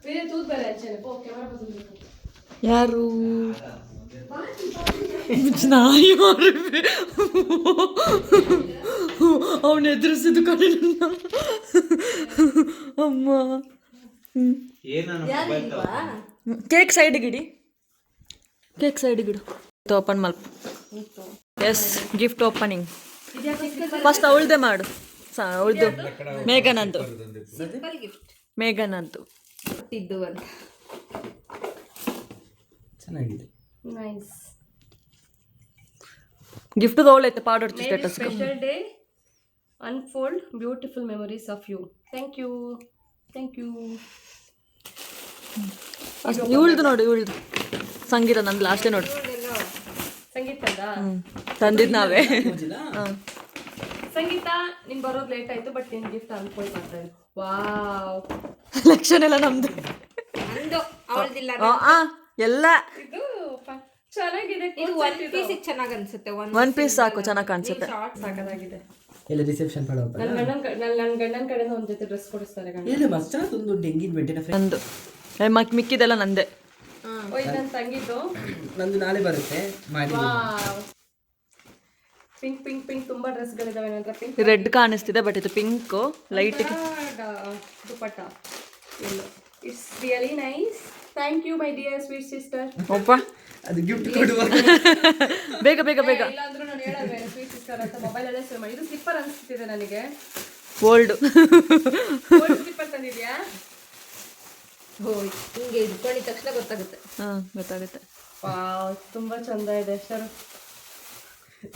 ಬೇರೆ ತೂತ್ ಬೇರೆ ಆಚೆ ಪೋ ಕ್ಯಾಮರಾ ಬಂದು ಯಾರು ನಾಯಿ ಅವನು ಎದುರಿಸಿದ್ದು ಕಡೆ ಅಮ್ಮ. ಕೇಕ್ ಸೈಡಿಗಿಡಿ, ಕೇಕ್ ಸೈಡಿಗಿಡು. ಓಪನ್ ಮಲ್ಪ. ಎಸ್ ಗಿಫ್ಟ್ ಓಪನಿಂಗ್ ಫಸ್ಟ್ ಅವಳದೇ ಮಾಡು. ಅವಳದು ಮೇಘನ್ ಅಂತು, ಸಿಂಪಲ್ ಗಿಫ್ಟ್ ಮೇಘನ್ ಅಂತು ಇದ್ದು ಅಂತ. ಚೆನ್ನಾಗಿದೆ. ನೈಸ್ ಗಿಫ್ಟ್ ತಗೊಳ್ಳೈತೆ ಪಾಡೋಡ್ತು status. Special day unfold beautiful memories of you. Thank you thank you. ಇವಳ್ದು ನೋಡಿ, ಇವಳ್ದು ಸಂಗೀತ ನಂದು ಲಾಸ್ಟೇ ನೋಡಿ. ಸಂಗೀತದ ತಂದಿದ್ದು ನಾವೇ. ಸಂಗೀತ ನಿನ್ ಬರೋದು ಲೇಟ್ ಆಯ್ತು, ಬಟ್ ನಿನ್ ಗಿಫ್ಟ್ ಅನ್ಫೋಲ್ಡ್ ಮಾಡ್ತಾ ಇದ್ರು. ವಾವ್ ಲಕ್ಷಣ ಎಲ್ಲ ನಮ್ದು ನಂದು ಅವಳದಿಲ್ಲ. ಎಲ್ಲ ಇದು ಚೆನ್ನಾಗಿದೆ. ಇದು ಒನ್ ಪೀಸ್ ಚೆನ್ನಾಗಿ ಅನ್ಸುತ್ತೆ. ಒನ್ ಪೀಸ್ ಸಾಕು, ಚೆನ್ನಾಗಿ ಕಾಣಿಸುತ್ತೆ. ಶಾರ್ಟ್ ಸಾಕಾಗಿದೆ. ಎಲ್ಲ ರಿಸೆಪ್ಷನ್ ಪಡೋಪ್ಪ ನನ್ನ ಗಂಡನ ಕಡೆಯಿಂದ ಒಂದು ಜೊತೆ ಡ್ರೆಸ್ ಕೊಡಿಸ್ತಾರೆ ಗಂಡ. ಇಲ್ಲ ಮಸ್ತ್ ಒಂದು ಎಂಗೇಜ್ಮೆಂಟಿನ ನಂದು ಮಿಕ್ಕಿದೆಲ್ಲ ನಂದೆ. ಇದು ನನ್ನ ತಂಗಿದ್ದು. ನಂದು ನಾಳೆ ಬರುತ್ತೆ ಮಾಡಿ. ಪಿಂಕ್ ಪಿಂಕ್ ಪಿಂಕ್ ತುಂಬಾ ಡ್ರೆಸ್ಗಳಿದಾವೆ ನನ್ನ ಹತ್ರ. ಪಿಂಕ್ ರೆಡ್ ಕಾಣಿಸ್ತಿದೆ, ಬಟ್ ಇದು pink light dupatta. It's really nice. Thank you my dear sweet sister. ಒಪ್ಪ ಅದು ಗಿಫ್ಟ್ ಕೊಡುವ. ಬೇಗ ಬೇಗ ಬೇಗ. ಇಲ್ಲಾಂದ್ರೂ ನಾನು ಹೇಳಲ್ವೇ ಸ್ವೀಟ್ ಸಿಸ್ಟರ್ ಅಂತ ಮೊಬೈಲಲ್ಲೇ ಸೇವ್ ಮಾಡಿ. ಇದು ಸ್ಲಿಪ್ಪರ್ ಅನಿಸ್ತಿದೆ ನನಗೆ. ಓಲ್ಡ್ ಸ್ಲಿಪ್ಪರ್ ತಂದಿದ್ಯಾ? ಹಿಂಗೆ ಇಟ್ಕೊಂಡಿದ ತಕ್ಷಣ ಗೊತ್ತಾಗುತ್ತೆ. ಗೊತ್ತಾಗುತ್ತೆ. ವಾವ್ ತುಂಬಾ ಚಂದ ಇದೆ ಸರ್.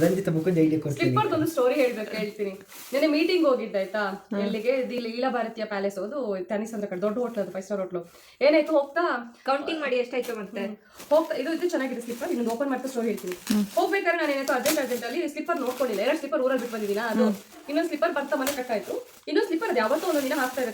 ರಂಜಿತ ಮುಖಂಡ ಐಡಿಯಾ ಕೊಡ್ತೀನಿ. ಸ್ಲಿಪ್ಪರ್ದು ಒಂದು ಸ್ಟೋರಿ ಹೇಳ್ತೀನಿ. ನೆನ್ನೆ ಮೀಟಿಂಗ್ ಹೋಗಿದ್ದಾಯ್ತಾ, ಎಲ್ಲಿಗೆ ಲೀಲಾ ಭಾರತೀಯ ಪ್ಯಾಲೇಸ್, ಅದು ತನಿಸಂದ್ರ ಕಡೆ ದೊಡ್ಡ ಹೋಟ್ಲು, ಅದು 5 ಸ್ಟಾರ್ ಹೋಟ್ಲು. ಏನಾಯ್ತು, ಹೋಗ್ತಾ ಕೌಂಟಿಂಗ್ ಮಾಡಿ ಎಷ್ಟಾಯ್ತು ಮತ್ತೆ ಹೋಗ್ತಾ ಇದು ಚೆನ್ನಾಗಿದೆ ಸ್ಲಿಪ್ಪರ್, ಇನ್ನೊಂದು ಓಪನ್ ಮಾಡ್ತಾ ಸ್ಟೋರಿ ಹೇಳ್ತೀನಿ. ಹೋಗ್ಬೇಕಾದ್ರೆ ನಾನು ಏನಾಯ್ತು ಅರ್ಜೆಂಟ್ ಅಲ್ಲಿ ಸ್ಲಿಪ್ಪರ್ ನೋಡ್ಕೊಂಡಿಲ್ಲ. 2 ಸ್ಲಿಪ್ಪರ್ ಊರಲ್ಲಿ ಬಿಟ್ಟು ಬಂದಿದ್ದೀನ, ಅದು ಇನ್ನೊಂದು ಸ್ಲಿಪ್ಪರ್ ಬರ್ತಾ ಮನೆ ಕಟ್ಟಾಯ್ತು. ಇನ್ನೊಂದು ಸ್ಲಿಪ್ಪರ್ ಅದು ಯಾವತ್ತೋ ಒಂದೊಂದಿನ ಹಾಕ್ತಾ ಇದೆ,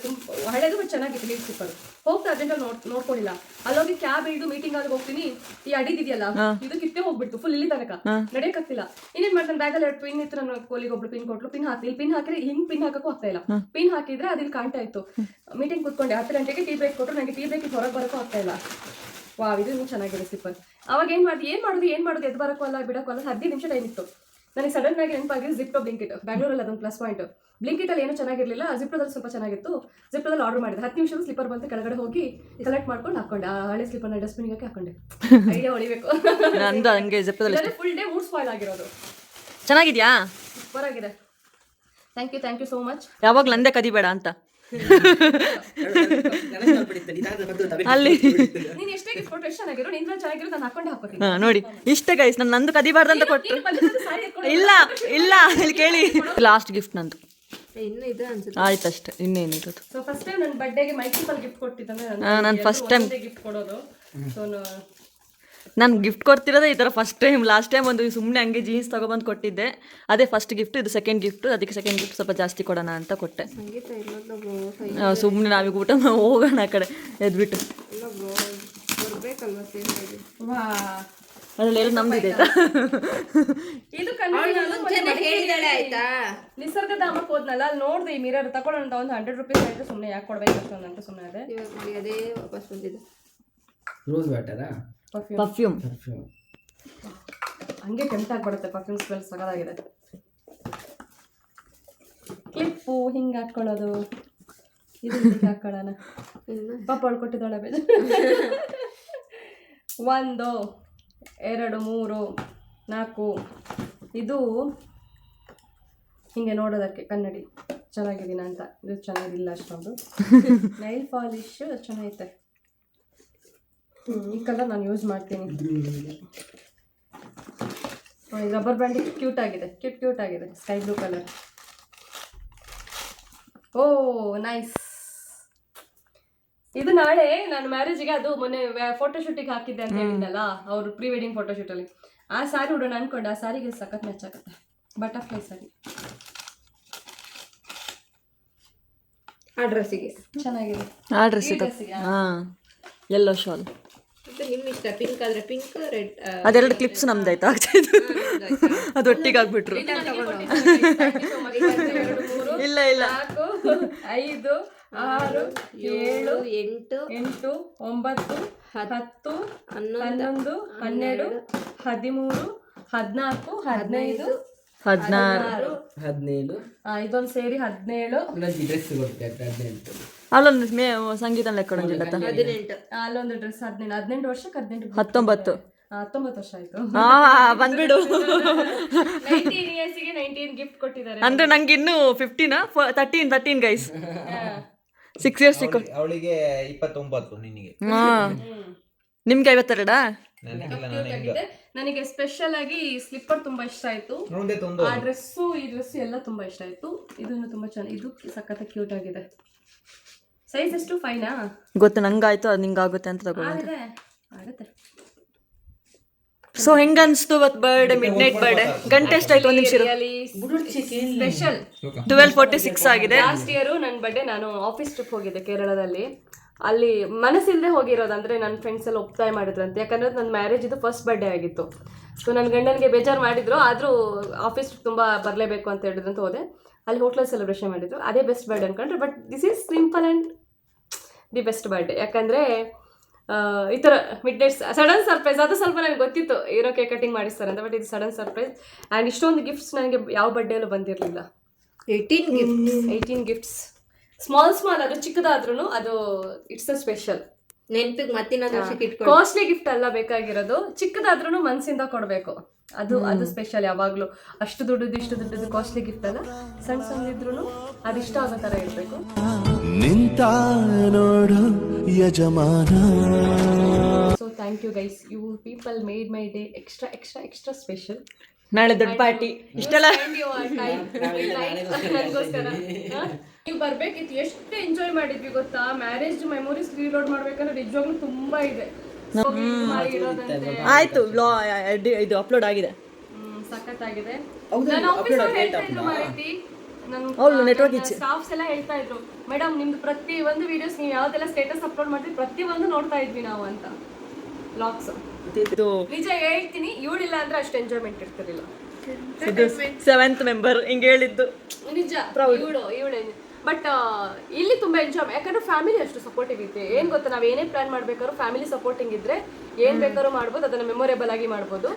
ಹಳೆದು ಬಟ್ ಚೆನ್ನಾಗಿತ್ತು ಲೀವ್ ಸ್ಲಿಪ್ಪರ್. ಹೋಗ್ತಾ ಅರ್ಜೆಂಟ್ ನೋಡ್ಕೊಂಡಿಲ್ಲ. ಅಲ್ಲೋಗಿ ಕ್ಯಾಬ್ ಹಿಡಿದು ಮೀಟಿಂಗ್ ಆಗಿ ಹೋಗ್ತೀನಿ, ಈ ಅಡಿದಿದೆಯಲ್ಲ ಇದು ಕಿತ್ತೆ ಹೋಗ್ಬಿಡ್ತು ಫುಲ್ ಇಲ್ಲಿ ತನಕ ನಡೆಯಕ್ಕಾಗ್ತಿಲ್ಲ. ಇನ್ನೇನ್ ಮಾಡ್ತಾನೆ, ಬ್ಯಾಗಲ್ಲಿ 2 ಪಿನ್ ಇತ್ತು, ನನ್ನ ಕೋಲಿಗೆ ಒಬ್ಳು ಪಿನ್ ಕೊಟ್ಲು, ಪಿನ್ ಹಾಕಿ ಪಿನ್ ಹಾಕಿದ್ರೆ ಹಿಂಗ್ ಪಿನ್ ಹಾಕಕ್ಕೂ ಆಗ್ತಾ ಇಲ್ಲ. ಪಿನ್ ಹಾಕಿದ್ರೆ ಅದಿಲ್ಲಿ ಕಾಣ್ತಾ ಇತ್ತು. ಮೀಟಿಂಗ್ ಕೂತ್ಕೊಂಡೆ, 10 ಗಂಟೆಗೆ ಟೀ ಬ್ರೇಕ್ ಕೊಟ್ಟರು, ನನಗೆ ಟೀ ಬ್ರೇಕ್ ಹೊರಗೆ ಬರೋಕ್ಕೂ ಆಗ್ತಾ ಇಲ್ಲ. ವಾವ್, ಇದು ಇನ್ನೂ ಚೆನ್ನಾಗಿದೆ ಸ್ಲಿಪ್ಪರ್. ಅವಾಗ ಏನ್ ಮಾಡುದು ಎದ್ದು ಬರೋಕ್ಕೂ ಅಲ್ಲ ಬಿಡೋಕ್ಕೂ ಅಲ್ಲ. 15 ನಿಮಿಷ ಟೈಮ್ ಇತ್ತು. ನನಗೆ ಸಡನ್ ಆಗಿ ನೆನಪಾಗಿದೆ ಜಿಪ್ಟೋ ಬ್ಲಿಂಕಿಟ್, ಬ್ಯಾಂಗ್ಳೂರಲ್ಲಿ ಅದೊಂದು ಪ್ಲಸ್ ಪಾಯಿಂಟ್. ಬ್ಲಿಂಕಿಟ್ ಅಲ್ಲಿ ಏನೂ ಚೆನ್ನಾಗಿರ್ಲಿಲ್ಲ, ಜಿಪ್ಟೋದಲ್ಲಿ ಸ್ವಲ್ಪ ಚೆನ್ನಾಗಿತ್ತು. ಜಿಪ್ಟೋದಲ್ಲಿ ಆರ್ಡರ್ ಮಾಡಿದೆ, 10 ನಿಮಿಷದ ಸ್ಲಿಪ್ಪರ್ ಬಂತು. ಕೆಳಗಡೆ ಹೋಗಿ ಕಲೆಕ್ಟ್ ಮಾಡ್ಕೊಂಡು ಹಾಕೊಂಡೆ. ಆ ಹಳೆ ಸ್ಲಿಪ್ಪರ್ನ ಡಸ್ಟ್ಬಿನ್ಗೆ ಹಾಕೊಂಡೆ. ಐಡಿಯಾ ಹೊಳಿಬೇಕು. ನಂದು ಹಂಗೆ ಜಿಪ್ಪದಲ್ಲಿ ಫುಲ್ ಡೇ ಮೂಡ್ ಸ್ಪಾಯ್ಲ್ ಆಗಿರೋದು. ಚೆನ್ನಾಗಿದ್ಯಾ? ಸೂಪರ್ ಆಗಿದೆ. Thank you so much. ಯಾವಾಗ ನಂದೇ ಕದಿಬೇಡ ಅಂತ ಅಲ್ಲಿ ನೀನ್ ಎಷ್ಟೇ ಗಿಫ್ಟ್ ಕೊಟ್ಟರು ಎಷ್ಟು ಚೆನ್ನಾಗಿರೋ, ನಿಂದ ಚೆನ್ನಾಗಿರೋ, ನಾನು ಹಾಕೊಂಡೆ ಹಾಕೋತೀನಿ. ನೋಡಿ ಇಷ್ಟೇ ಗೈಸ್, ನಾನು ನಂದು ಕದಿಬಾರ್ದು ಅಂತ ಕೊಟ್ಟರು. ಇಲ್ಲ ಇಲ್ಲಿ ಕೇಳಿ, ಲಾಸ್ಟ್ ಗಿಫ್ಟ್ ನಂದು. ಇನ್ನು ಇದು ಅನ್ಸುತ್ತೆ. ಆಯ್ತಷ್ಟೇ, ಇನ್ನೇನಿದು. ಸೊ ಫಸ್ಟ್ ಟೈಮ್ ನನ್ನ ಬರ್ಡೇಗೆ ಮಲ್ಟಿಪಲ್ ಗಿಫ್ಟ್ ಕೊಟ್ಟಿದ್ದಂದ್ರೆ ನಾನು ಫಸ್ಟ್ ಟೈಮ್ ಗಿಫ್ಟ್ ಕೊಡೋದು. ಸೊ ನಾನು ಗಿಫ್ಟ್ ಕೊಡ್ತಿರೋದೇ ಈ ಥರ ಫಸ್ಟ್ ಟೈಮ್. ಲಾಸ್ಟ್ ಟೈಮ್ ಒಂದು ಸುಮ್ಮನೆ ಹಂಗೆ ಜೀನ್ಸ್ ತೊಗೊಬಂದು ಕೊಟ್ಟಿದ್ದೆ, ಅದೇ ಫಸ್ಟ್ ಗಿಫ್ಟ್. ಇದು ಸೆಕೆಂಡ್ ಗಿಫ್ಟ್. ಅದಕ್ಕೆ ಸೆಕೆಂಡ್ ಗಿಫ್ಟ್ ಸ್ವಲ್ಪ ಜಾಸ್ತಿ ಕೊಡೋಣ ಅಂತ ಕೊಟ್ಟೆ. ಸಂಗೀತ ಇಲ್ಲ ಸುಮ್ಮನೆ ನಾವೀಗ ಊಟ ಹೋಗೋಣ ಆ ಕಡೆ ಎದ್ಬಿಟ್ಟು. ಬರ್ಬೇಕಲ್ವಾ ಸೇರಿ. ಅದರಲ್ಲಿ ಎಲ್ಲ ನಮ್ದಿದೆ. ಇದು ಕನ್ನಡ ಹೇಳಿದಾಳೆ ಆಯ್ತಾ. ನಿಸರ್ಗಧಾಮಕ್ಕೆ ಹೋದ್ನಲ್ಲ, ಅಲ್ಲಿ ನೋಡಿದೆ ಈ ಮಿರರ್ ತಗೊಳ್ಳೋಣ ಅಂತ. ಒಂದು 100 ರೂಪೀಸ್ ಆಯ್ತು, ಸುಮ್ಮನೆ ಯಾಕೆ ಕೊಡ್ಬೇಕು ಅಷ್ಟೊಂದು ಅಂತ ಸುಮ್ಮನೆ ಅದೇ. ಇವಾಗ ಅದೇ ವಾಪಸ್ ಬಂದಿದೆ. ರೋಸ್ ವಾಟರಾ? ಪರ್ಫ್ಯೂಮ್. ಹಂಗೆ ಟೆಂಪ್ಟ್ ಆಗ್ಬಿಡುತ್ತೆ. ಪರ್ಫ್ಯೂಮ್ ಸ್ಮೆಲ್ ಸಗದಾಗಿದೆ. ಕ್ಲಿಪ್ಪು ಹಿಂಗೆ ಹಾಕ್ಕೊಳ್ಳೋದು, ಇದು ಹಿಂಗೆ ಹಾಕ್ಕೊಳ್ಳೋಣ. ಪಾಪ ಕೊಟ್ಟಿದ್ದಾಳೆ ಬೇಜ. 1 2 3 4. ಇದು ಹಿಂಗೆ ನೋಡೋದಕ್ಕೆ ಕನ್ನಡಿ ಚೆನ್ನಾಗಿದ್ದೀನ ಅಂತ. ಇದು ಚೆನ್ನಾಗಿಲ್ಲ ಅಷ್ಟೊಂದು. ನೈಲ್ ಪಾಲಿಶ್ ಚೆನ್ನಾಗೈತೆ. ಈ ಕಲರ್ ನಾನು ಯೂಸ್ ಮಾಡ್ತೀನಿ. ರಬ್ಬರ್ ಬ್ಯಾಂಡ್ ಕ್ಯೂಟ್ ಆಗಿದೆ, ಕ್ಯೂಟ್ ಆಗಿದೆ. Sky blue colour. Oh nice. ಇದು ನಾಳೆ ನಾನು ಮ್ಯಾರೇಜಿಗೆ, ಅದು ಮೊನ್ನೆ ಫೋಟೋಶೂಟಿಗೆ ಹಾಕಿದ್ದೆ ಅಂತ ಹೇಳಿದ್ನಲ್ಲ, ಅವರು ಪ್ರೀ ವೆಡ್ಡಿಂಗ್ ಫೋಟೋಶೂಟಲ್ಲಿ ಆ ಸಾರಿ ಉಡೋಣ ಅನ್ಕೊಂಡೆ. ಆ ಸಾರಿಗೆ ಸಖತ್ ಮ್ಯಾಚ್ ಆಗುತ್ತೆ. ಬಟರ್ಫ್ಲೈ ಸಾರಿ ಆ ಡ್ರೆಸ್ಸಿಗೆ ಚೆನ್ನಾಗಿದೆ. ಆ ಡ್ರೆಸ್ ಇದೆ. ಹಾಂ, ಯೆಲ್ಲೋ ಶಾಲ್. ಇದು ನಿಮ್ಮ ಇಷ್ಟ. ಪಿಂಕ್ ಆದ್ರೆ ಪಿಂಕ್, ರೆಡ್. ಅದೆರಡು ಕ್ಲಿಪ್ಸ್ ನಮ್ದಾಯ್ತು ಆಗ್ತಾಯಿದ್ದು. ಅದು ಒಟ್ಟಿಗೆ ಆಗ್ಬಿಟ್ರು. ಇಲ್ಲ 4 5 6 7 8 9 10 11 12 13 14 15 16 17. ಇದೊಂದು ಸೇರಿ 17. ಡ್ರೆಸ್ ಕೊಡ್ತಾರೆ 18. ಅಲ್ಲೊಂದು ಸಂಗೀತ ಲೆಕ್ಕೊಡಂಗಿಲ್ಲ. 18. ಅಲ್ಲೊಂದು ಡ್ರೆಸ್ 18 ವರ್ಷಕ್ಕೆ 18 19 ವರ್ಷ ಆಯ್ತು. ಬಂದ್ಬಿಡು. 19 ಇಯರ್ಸ್ಗೆ 19 ಗಿಫ್ಟ್ ಕೊಟ್ಟಿದ್ದಾರೆ. ಅಂದ್ರೆ ನಂಗೆ ಇನ್ನು 13 ಗೈಸ್. 6 ಇಯರ್ಸ್ ಸಿಕ್ಕು. ಅವಳಿಗೆ 29, ನಿನಗೆ ನಿಮ್ಗೆ 52. ನನಗೆ ಸ್ಪೆಷಲ್ ಆಗಿ ಸ್ಲಿಪ್ಪರ್ ತುಂಬಾ ಇಷ್ಟ ಆಯ್ತು. ಆ ಡ್ರೆಸ್ಸು ಈ ಡ್ರೆಸ್ ಎಲ್ಲ ತುಂಬಾ ಇಷ್ಟ ಆಯ್ತು. ಇದನ್ನು ತುಂಬಾ ಚೆನ್ನಾಗಿ, ಇದು ಸಖತ್ ಕ್ಯೂಟ್ ಆಗಿದೆ. ಸೈಜ್ ಎಷ್ಟು? 5ನಾ? ಗೊತ್ತು, ನಂಗಾಯ್ತು. ಅದು ನಿಂಗಾಗುತ್ತೆ ಅಂತ ತಗೊಂಡೆ. ಆಗುತ್ತೆ. ಸೊ ಹೆಂಗ ಅನ್ಸ್ತು ಇವತ್ತು ಬರ್ಡೇ, ಮಿಡ್ ನೈಟ್ ಬರ್ಡೇ? ಗಂಟೆ ಎಷ್ಟಾಯ್ತು? 1 ನಿಮಿಷ. ಸ್ಪೆಷಲ್ 12:46 ಆಗಿದೆ. ಲಾಸ್ಟ್ ಇಯರ್ ನನ್ನ ಬರ್ಡೇ ನಾನು ಆಫೀಸ್ ಟ್ರಿಪ್ ಹೋಗಿದ್ದೆ ಕೇರಳದಲ್ಲಿ. ಅಲ್ಲಿ ಮನಸ್ಸಿಲ್ಲದೆ ಹೋಗಿರೋದು, ಅಂದರೆ ನನ್ನ ಫ್ರೆಂಡ್ಸ್ ಎಲ್ಲ ಒಪ್ತಾಯ ಮಾಡಿದ್ರಂತೆ. ಯಾಕಂದರೆ ನನ್ನ ಮ್ಯಾರೇಜ್ ಇದು ಫಸ್ಟ್ ಬರ್ಡೇ ಆಗಿತ್ತು. ಸೊ ನನ್ನ ಗಂಡನಿಗೆ ಬೇಜಾರು ಮಾಡಿದ್ರು, ಆದರೂ ಆಫೀಸ್ ಟ್ರಿಪ್ ತುಂಬ ಬರಲೇಬೇಕು ಅಂತ ಹೇಳಿದ್ರಂತ ಹೋದೆ. ಅಲ್ಲಿ ಹೋಟ್ಲಲ್ಲಿ ಸೆಲೆಬ್ರೇಷನ್ ಮಾಡಿದ್ರು. ಅದೇ ಬೆಸ್ಟ್ ಬರ್ಡೇ ಅನ್ಕೊಂಡ್ರೆ, but this is simple and the best birthday. ಯಾಕಂದರೆ ಈ ಥರ ಮಿಡ್ ನೈಟ್ ಸಡನ್ ಸರ್ಪ್ರೈಸ್. ಅದು ಸ್ವಲ್ಪ ನನಗೆ ಗೊತ್ತಿತ್ತು ಇರೋ ಕೇಕ್ ಕಟಿಂಗ್ ಮಾಡಿಸ್ತಾರೆ ಅಂತ, ಬಟ್ ಇದು ಸಡನ್ ಸರ್ಪ್ರೈಸ್. ಆ್ಯಂಡ್ ಇಷ್ಟೊಂದು ಗಿಫ್ಟ್ಸ್ ನನಗೆ ಯಾವ ಬರ್ಡೇಲೂ ಬಂದಿರಲಿಲ್ಲ. 18 ಗಿಫ್ಟ್ಸ್. ಸ್ಮಾಲ್ ಅದು ಚಿಕ್ಕದಾದ್ರೂ ಅದು ಇಟ್ಸ್ ಅ ಸ್ಪೆಷಲ್. ನೆನಪಿಗೆ ಮತ್ತಿನ್ನೊಂದು ವರ್ಷಕ್ಕೆ ಇಟ್ಕೊಂಡು. ಕಾಸ್ಟ್ಲಿ ಗಿಫ್ಟ್ ಅಲ್ಲ ಬೇಕಾಗಿರೋದು, ಚಿಕ್ಕದಾದ್ರೂ ಮನಸ್ಸಿಂದ ಕೊಡಬೇಕು. ಅದು ಸ್ಪೆಷಲ್ ಯಾವಾಗಲೂ. ಅಷ್ಟು ದುಡ್ಡದು ಇಷ್ಟು ದುಡ್ಡದು ಕಾಸ್ಟ್ಲಿ ಗಿಫ್ಟ್ ಅಲ್ಲ, ಸಣ್ಣದಿದ್ರು ಅದಿಷ್ಟ ಆಗೋ ಥರ ಇರಬೇಕು. ನಿಂತ ನೋಡು ಯಜಮಾನ. So thank you guys, you people made my day extra special. ನಾಳೆ ದೊಡ್ಡ ಪಾರ್ಟಿ ಇಷ್ಟೆಲ್ಲ ನನಗೋಸ್ಕರ ನೀವು ಬರ್ಬೇಕಿತ್ತು. ಎಷ್ಟು ಎಂಜಾಯ್ ಮಾಡಿದ್ವಿ ಗೊತ್ತಾ? ಮ್ಯಾರೇಜ್ ಮೆಮೊರೀಸ್ ರೀಲೋಡ್ ಮಾಡ್ಬೇಕಂದ್ರೆ ನಿಜವಾಗ್ಲೂ ತುಂಬಾ ಇದೆ. ಇರೋದಂತೆ ಆಯ್ತು ಇದು ಅಪ್ಲೋಡ್ ಆಗಿದೆ. ಸಖತ್ತಾಗಿದೆ. ನನ್ನ ಆಫೀಸ್ ಅವ್ರು ಹೇಳ್ತಾ ಇದ್ರು ಮಾರೈತಿ, ಹೌದು, network ಇಚ್ಚೆ. ಸ್ಟಾಫ್ಸ್ ಎಲ್ಲ ಹೇಳ್ತಾ ಇದ್ರು, ಮೇಡಮ್ ನಿಮ್ದು ಪ್ರತಿ ಒಂದು ವಿಡಿಯೋಸ್ ನೀವು ಯಾವ್ದೆಲ್ಲ ಸ್ಟೇಟಸ್ ಅಪ್ಲೋಡ್ ಮಾಡ್ತೀವಿ ಪ್ರತಿ ಒಂದು ನೋಡ್ತಾ ಇದ್ವಿ ನಾವು ಅಂತ. ವ್ಲಾಗ್ಸ್ ಇದು ನಿಜ ಹೇಳ್ತೀನಿ, ಇವಳಿಲ್ಲ ಅಂದ್ರೆ ಅಷ್ಟು ಎಂಜಾಯ್ಮೆಂಟ್ ಇರ್ತಿರ್ಲಿಲ್ಲ. ಇದು 7th ಮೆಂಬರ್ ಹಿಂಗೆ ಹೇಳಿದ್ದು ನಿಜ ಇವಳು ಬಟ್ ಇಲ್ಲಿ ತುಂಬಾ ಎಂಜಾಯ್, ಯಾಕಂದ್ರೆ ಫ್ಯಾಮಿಲಿ ಅಷ್ಟು ಸಪೋರ್ಟಿವ್ ಇದೆ. ಏನ್ ಗೊತ್ತಾ, ನಾವ್ ಏನೇ ಪ್ಲಾನ್ ಮಾಡ್ಬೇಕಾದ್ರೂ ಫ್ಯಾಮಿಲಿ ಸಪೋರ್ಟಿಂಗ್ ಇದ್ರೆ ಏನ್ ಬೇಕಾದ್ರೂ ಮಾಡ್ಬೋದು, ಅದನ್ನ ಮೆಮೊರೇಬಲ್ ಆಗಿ ಮಾಡ್ಬೋದು.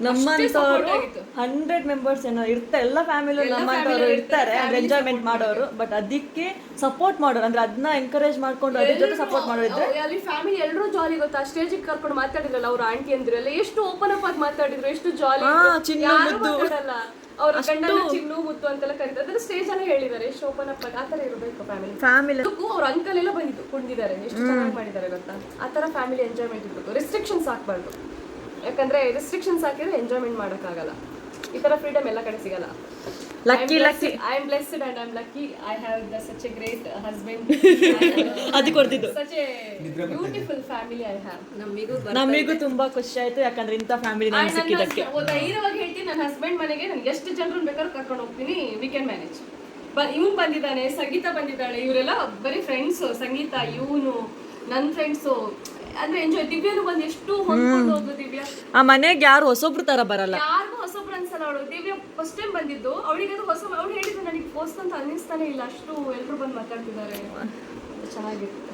ನಮ್ಮಂತವ್ರು 100 ಮೆಂಬರ್ಸ್ ಏನೋ ಇರ್ತಾರೆ, ಎಲ್ಲ ಫ್ಯಾಮಿಲಿ ನಮ್ಮಂತವ್ರು ಇರ್ತಾರೆ ಎಂಜಾಯ್ಮೆಂಟ್ ಮಾಡೋರು. ಬಟ್ ಅದಕ್ಕೆ ಸಪೋರ್ಟ್ ಮಾಡೋರು ಅಂದ್ರೆ ಅದನ್ನ ಎಂಕರೇಜ್ ಮಾಡ್ಕೊಂಡು ಅದ್ರ ಜೊತೆ ಸಪೋರ್ಟ್ ಮಾಡೋರಿದ್ರೆ ಅಲ್ಲಿ ಫ್ಯಾಮಿಲಿ ಎಲ್ಲರೂ ಜಾಲಿ ಗೊತ್ತಾ. ಸ್ಟೇಜಿಗೆ ಕರ್ಕೊಂಡು ಮಾತಾಡಿದ್ರಲ್ಲ ಅವ್ರ ಆಂಟಿ ಅಂದ್ರು ಎಲ್ಲ ಎಷ್ಟು ಓಪನ್ ಅಪ್ ಆಗಿ ಮಾತಾಡಿದ್ರು, ಎಷ್ಟು ಜಾಲಿ. ಮಾತಾಡಲ್ಲ ಅವ್ರ ಗಂಡನ ಚಿನ್ನು ಮುತ್ತು ಅಂತೆಲ್ಲ ಕರೀತಾರೆ, ಅದನ್ನ ಸ್ಟೇಜ್ ಅಲ್ಲೇ ಹೇಳಿದ್ದಾರೆ. ಎಷ್ಟು ಓಪನ್ ಅಪ್ ಆಗಿ ಆತರ ಇರಬೇಕು ಫ್ಯಾಮಿಲಿ. ಅವ್ರ ಅಂಕಲ್ ಎಲ್ಲ ಬಂದಿದ್ದು ಕುಂದಿದ್ದಾರೆ, ಎಷ್ಟು ಚೆನ್ನಾಗಿ ಮಾಡಿದ್ದಾರೆ ಗೊತ್ತಾ. ಆತರ ಫ್ಯಾಮಿಲಿ ಎಂಜಾಯ್ಮೆಂಟ್ ಇರ್ಬೇಕು, ರಿಸ್ಟ್ರಿಕ್ಷನ್ಸ್ ಹಾಕ್ಬಾರ್ದು. ಯಾಕಂದ್ರೆ ರಿಸ್ಟ್ರಿಕ್ಷನ್ಸ್ ಹಾಕಿದ್ರೆ ಎಂಜಾಯ್ಮೆಂಟ್ ಮಾಡೋಕ್ಕಾಗಲ್ಲ. ಈ ತರ ಫ್ರೀಡಮ್ ಎಲ್ಲ ಕಡೆ ಸಿಗಲ್ಲ. Lucky I am blessed and I am lucky. I have such a great husband. ಅದು ಕೊಡ್ತಿದ್ದು such a beautiful family I have. ನಮಿಗೂ ತುಂಬಾ ಖುಷಿ ಆಯ್ತು, ಯಾಕಂದ್ರೆ ಇಂಥ ಫ್ಯಾಮಿಲಿ ನಮ್ಗೆ ಸಿಕ್ಕಿದ್ದಕ್ಕೆ. ಧೈರ್ಯವಾಗಿ ಹೇಳ್ತೀನಿ, ನನ್ನ ಹಸ್ಬೆಂಡ್ ಮನೆಗೆ ನನ್ಗೆ ಎಷ್ಟು ಜನರನ್ನ ಬೇಕಾದ್ರೂ ಕರ್ಕೊಂಡು ಹೋಗ್ತೀನಿ, ವಿ ಕ್ಯಾನ್ ಮ್ಯಾನೇಜ್. ಇವನು ಬಂದಿದ್ದಾನೆ, ಸಂಗೀತ ಬಂದಿದ್ದಾಳೆ, ಇವರೆಲ್ಲ ಬರೀ ಫ್ರೆಂಡ್ಸ್. ಸಂಗೀತ, ಇವನು ನನ್ನ ಫ್ರೆಂಡ್ಸು, ಅಂದ್ರೆ ಎಂಜಾಯ್. ದಿವ್ಯಾನು ಬಂದು ಎಷ್ಟು ಹೊಂದ್ಕೊಂಡು ಹೋದ್ಲು. ದಿವ್ಯಾ ಆ ಮನೆಗೆ ಯಾರು ಹೊಸೊಬ್ರು ತರ ಬರಲ್ಲ, ಯಾರಿಗೂ ಹೊಸೊಬ್ರು ಅನ್ಸಲ್ಲ. ಅವಳು ದಿವ್ಯಾ ಫಸ್ಟ್ ಟೈಮ್ ಬಂದಿದ್ದು, ಅವಳಿಗೆ ಅದು ಹೊಸ. ಅವಳು ಹೇಳಿದ್ರು ನನಗೆ ಫಸ್ಟ್ ಅಂತ ಅನ್ನಿಸ್ತಾನೆ ಇಲ್ಲ, ಅಷ್ಟು ಎಲ್ರು ಬಂದು ಮಾತಾಡ್ತಿದ್ದಾರೆ, ಚೆನ್ನಾಗಿರುತ್ತೆ.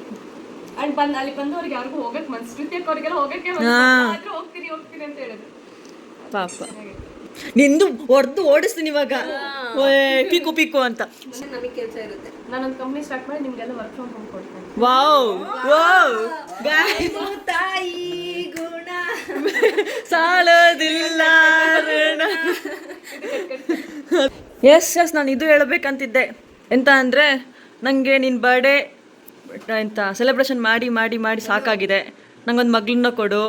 ಅಂಡ್ ಅಲ್ಲಿ ಬಂದವ್ರಿಗೆ ಯಾರಿಗೂ ಹೋಗಕ್ ಮನ್ಸು, ನೃತ್ಯಕ್ಕೆ ಅವ್ರಿಗೆಲ್ಲ ಹೋಗಕ್ಕೆ ಆದ್ರೂ ಹೋಗ್ತೀನಿ ಅಂತ ಹೇಳಿದ್ರು. ಪಾಪ ನಿಂದು ಹೊಡೆದು ಓಡಿಸ್ತೀನಿ ಇವಾಗ ಪಿಕು ಪಿಕು ಅಂತ. ನಮಗೆ ಕೆಲಸ ಇರುತ್ತೆ. ನಾನೊಂದು ಕಂಪ್ನಿ ಸ್ಟಾರ್ಟ್ ಮಾಡಿ ನಿಮ್ಗೆಲ್ಲ ವರ್ಕ್ ಫ್ರಮ್ ಹೋಮ್ ಕೊಡ್ತೇನೆ. ವಾವ್ ತಾಯಿ ಗುಣ ಸಾಲದಿಲ್ಲ. ಎಸ್ ನಾನು ಇದು ಹೇಳ್ಬೇಕಂತಿದ್ದೆ. ಎಂತ ಅಂದರೆ ನನಗೆ ನಿನ್ನ ಬರ್ಡೇ ಎಂತ ಸೆಲೆಬ್ರೇಷನ್ ಮಾಡಿ ಮಾಡಿ ಮಾಡಿ ಸಾಕಾಗಿದೆ. ನಂಗೊಂದು ಮಗಳನ್ನ ಕೊಡು,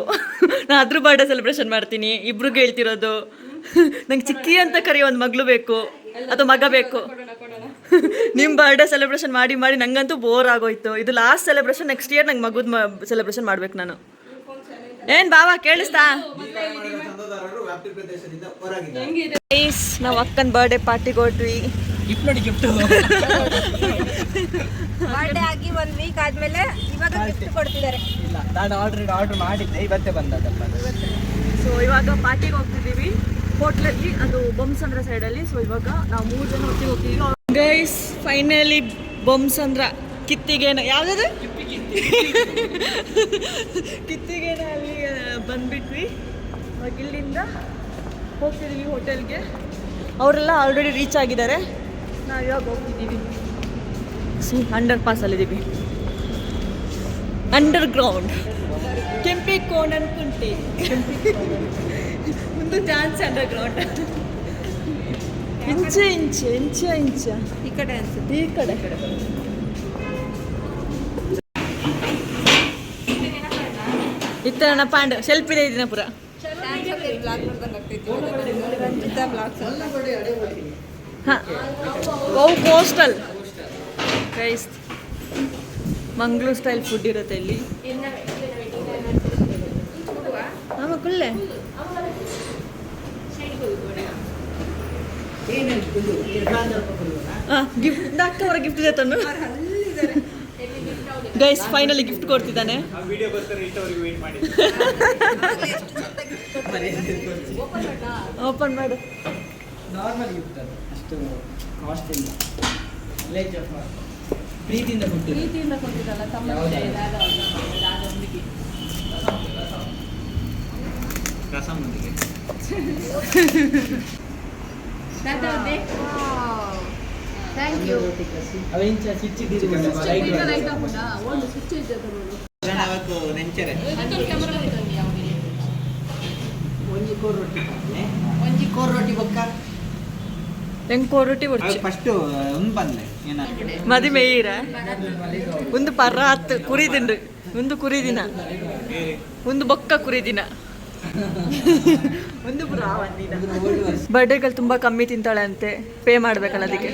ನಾನು ಅದ್ರ ಬರ್ಡೇ ಸೆಲೆಬ್ರೇಷನ್ ಮಾಡ್ತೀನಿ. ಇಬ್ರಿಗೆ ಹೇಳ್ತಿರೋದು, ನಂಗೆ ಚಿಕ್ಕಿ ಅಂತ ಕರೆಯೋ ಒಂದು ಮಗಳು ಬೇಕು ಅಥವಾ ಮಗ ಬೇಕು. ನಿಮ್ಮ ಬರ್ಡೇ ಸೆಲೆಬ್ರೇಷನ್ ಮಾಡಿ ಮಾಡಿ ನಂಗಂತೂ ಬೋರ್ ಆಗೋಯ್ತು. ಇದು ಲಾಸ್ಟ್ ಸೆಲೆಬ್ರೇಷನ್, ನೆಕ್ಸ್ಟ್ ಇಯರ್ ನಂಗೆ ಮಗುದ ಸೆಲೆಬ್ರೇಷನ್ ಮಾಡ್ಬೇಕು ನಾನು. ಏನ್ ಬಾವಾ ಕೇಳಿಸ್ತಾ? ನಾವು ಅಕ್ಕನ ಬರ್ಡೇ ಪಾರ್ಟಿಗೆ ಹೊರಟ್ವಿ. ಗಿಫ್ಟ್ ಬರ್ಡೇ ಆಗಿ 1 ವೀಕ್ ಆದ್ಮೇಲೆ ಇವಾಗ ಗಿಫ್ಟ್ ಕೊಡ್ತಿದ್ದಾರೆ. ಇಲ್ಲ, ನಾನು ಆರ್ಡರ್ ಮಾಡಿದ್ದೆ, ಇವತ್ತೇ ಬಂದದಪ್ಪ. ಸೊ ಇವಾಗ ಪಾರ್ಟಿಗೆ ಹೋಗ್ತಿದ್ದೀವಿ ಹೋಟ್ಲಲ್ಲಿ, ಅದು ಬೊಮ್ಮಸಂದ್ರ ಸೈಡಲ್ಲಿ. ಸೊ ಇವಾಗ ನಾವು 3 ಜನ ಒಟ್ಟಿಗೆ ಹೋಗ್ತಿದ್ದೀವಿ ಗೈಸ್. ಫೈನಲಿ ಬೊಮ್ಮಸಂದ್ರ ಕಿತ್ತಿಗೇನ ಯಾವ್ದು ಕಿತ್ತಿಗೇನ ಅಲ್ಲಿ ಬಂದ್ಬಿಟ್ವಿ. ಇವಾಗ ಇಲ್ಲಿಂದ ಹೋಗ್ತಿದ್ದೀವಿ ಹೋಟೆಲ್ಗೆ. ಅವರೆಲ್ಲ ಆಲ್ರೆಡಿ ರೀಚ್ ಆಗಿದ್ದಾರೆ, ನಾವು ಇವಾಗ ಹೋಗ್ತಿದ್ದೀವಿ. Under ಪಾಸಲ್ಲಿದ್ದೀವಿ, under ground Kempi cone ಅನ್ಕೊಂಡಿ ಒಂದು ಚಾನ್ಸ್ ಅಂಡರ್ ಗ್ರೌಂಡ್. ಇಂಚ ಈ ಕಡೆ ಅನ್ಸುತ್ತೆ. ಈ ಕಡೆ ಇತ್ತಣ್ಣ ಪಾಂಡ್ ಸೆಲ್ಫಿ ಇದೀನ ಪುರ. Coastal guys, Mangalore style food ಇರುತ್ತೆ ಇಲ್ಲಿ. ಕುಳ್ಳೆ ಗಿಫ್ಟ್ ಅಕ್ಕ ಗಿಫ್ಟ್ ಇದೆ ತನ್ನು ಗೈಸ್. ಫೈನಲಿ ಗಿಫ್ಟ್ ಕೊಡ್ತಿದ್ದಾನೆ. ಓಪನ್ ಮಾಡು. ನಾರ್ಮಲ್ ಗಿಫ್ಟ್, ಅಷ್ಟು ಕಾಸ್ಟ್ ಇಲ್ಲ. ಪ್ರೀತಿಯಿಂದ ಕೊಟ್ಟಿದ್ದಲ್ಲ ರಸಮ್ಮಂದಿಗೆ ಥ್ಯಾಂಕ್ ಯು. ಅವೆಂಚ ಚಿಚ್ಚಿದ್ದೀರಿ ನೆಂಚರೆ ಒಂಜಿ ಕೋರ್ ರೊಟ್ಟಿ ಬೊಕ್ಕ ಹೆಂಗ್ ಕೋರೊಟ್ಟಿ ಬರ್ಚಿ ಫಸ್ಟ್ ಒಂದು ಬಂದೆ ಏನ ಮದುವೆ ಮೇಯ್ರ ಒಂದು ಪರ್ರ ಹತ್ತು ಕುರಿ ತಿಂಡ್ರು, ಒಂದು ಕುರಿ ದಿನ, ಒಂದು ಬೊಕ್ಕ ಕುರಿ ದಿನ. ಬರ್ಡೇಗಳು ತುಂಬ ಕಮ್ಮಿ ತಿಂತಾಳೆ ಅಂತೆ, ಪೇ ಮಾಡಬೇಕಲ್ಲ ಅದಕ್ಕೆ.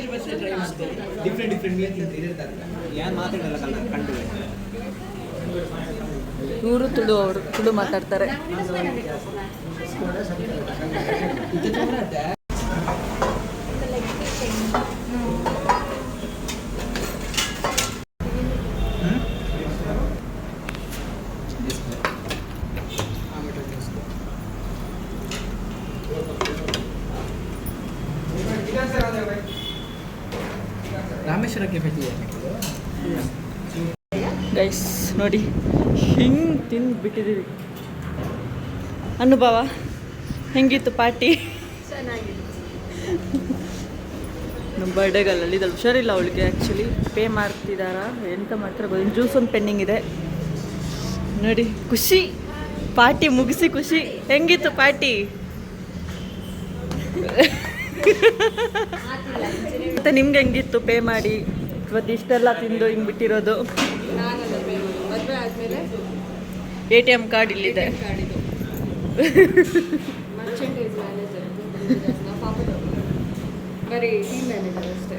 ಇವರು ತುಳು ಮಾತಾಡ್ತಾರೆ. ರಾಮೇಶ್ವರಕ್ಕೆ ಗೈಸ್ ನೋಡಿ ಹಿಂಗೆ ತಿಂದ್ಬಿಟ್ಟಿದ್ದೀವಿ. ಅನುಭವ ಹೆಂಗಿತ್ತು ಪಾರ್ಟಿ? ನಮ್ಮ ಬರ್ಡೇಗಳಲ್ಲಿ ಇದಲ್ಲಿ ಹುಷಾರಿಲ್ಲ ಅವಳಿಗೆ. ಆ್ಯಕ್ಚುಲಿ ಪೇ ಮಾಡ್ತಿದ್ದಾರಾ ಎಂತ ಮಾಡ್ತಾರೆ ಗೊತ್ತಿಲ್ಲ. ಜ್ಯೂಸ್ ಒಂದು ಪೆಂಡಿಂಗ್ ಇದೆ ನೋಡಿ. ಖುಷಿ, ಪಾರ್ಟಿ ಮುಗಿಸಿ ಖುಷಿ. ಹೆಂಗಿತ್ತು ಪಾರ್ಟಿ? ಮತ್ತೆ ನಿಮ್ಗೆ ಹೆಂಗಿತ್ತು ಪೇ ಮಾಡಿ ಇವತ್ತು ಇಷ್ಟೆಲ್ಲ ತಿಂದು ಹಿಂಗೆ ಬಿಟ್ಟಿರೋದು? ಮದುವೆ ಆದಮೇಲೆ ATM ಕಾರ್ಡ್ ಇಲ್ಲಿದೆ. ಮರ್ಚೆಂಟೈಸ್ ಮ್ಯಾನೇಜರ್ ಬರೀ ಟೀಮ್ ಮ್ಯಾನೇಜರ್ ಅಷ್ಟೇ.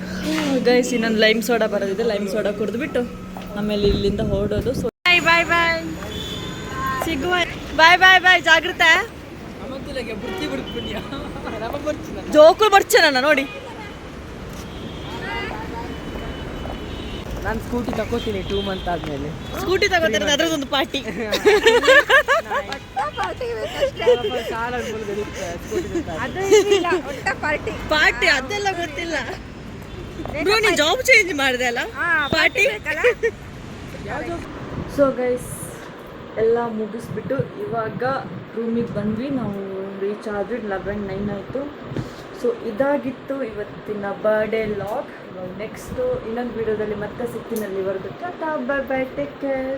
ಗೈಸ್ ಇನ್ನೊಂದು ಲೈಮ್ ಸೋಡಾ ಬರೋದಿದೆ. ಲೈಮ್ ಸೋಡಾ ಕುಡಿದ್ಬಿಟ್ಟು ಆಮೇಲೆ ಇಲ್ಲಿಂದ ಹೊರಡೋದು. ಸೊ ಬಾಯ್ ಬಾಯ್ ಬಾಯ್, ಸಿಗುವ. ಬಾಯ್ ಬಾಯ್ ಬಾಯ್, ಜಾಗ್ರತೆ. ಜೋಕು ಬರ್ಚೇನ ನೋಡಿ. ನಾನು ಸ್ಕೂಟಿ ತಗೋತೀನಿ 2 ಮಂತ್ ಆದ್ಮೇಲೆ. ಸ್ಕೂಟಿ ತಗೋತಾರೆ, ಅದ್ರದ್ದೊಂದು ಪಾರ್ಟಿ. ಪಾರ್ಟಿ ಅದೆಲ್ಲ ಗೊತ್ತಿಲ್ಲ ಬ್ರೋ. ನೀನು ಜಾಬ್ ಚೇಂಜ್ ಮಾಡಿದೆ ಅಲ್ಲ, ಪಾರ್ಟಿ. ಸೊ ಗೈಸ್ ಎಲ್ಲ ಮುಗಿಸ್ಬಿಟ್ಟು ಇವಾಗ ರೂಮಿಗೆ ಬಂದ್ವಿ. ನಾವು ರೀಚ್ ಆದ್ವಿ 11:09 ಆಯಿತು. ಸೊ ಇದಾಗಿತ್ತು ಇವತ್ತಿನ ಬರ್ಡೇ ಲಾಗ್. ನೆಕ್ಸ್ಟು ಇನ್ನೊಂದು ವಿಡಿಯೋದಲ್ಲಿ ಮತ್ತೆ ಸಿಗ್ತೀನಿ. ಅಲ್ಲಿವರೆಗೂ Tata, bye bye, take care.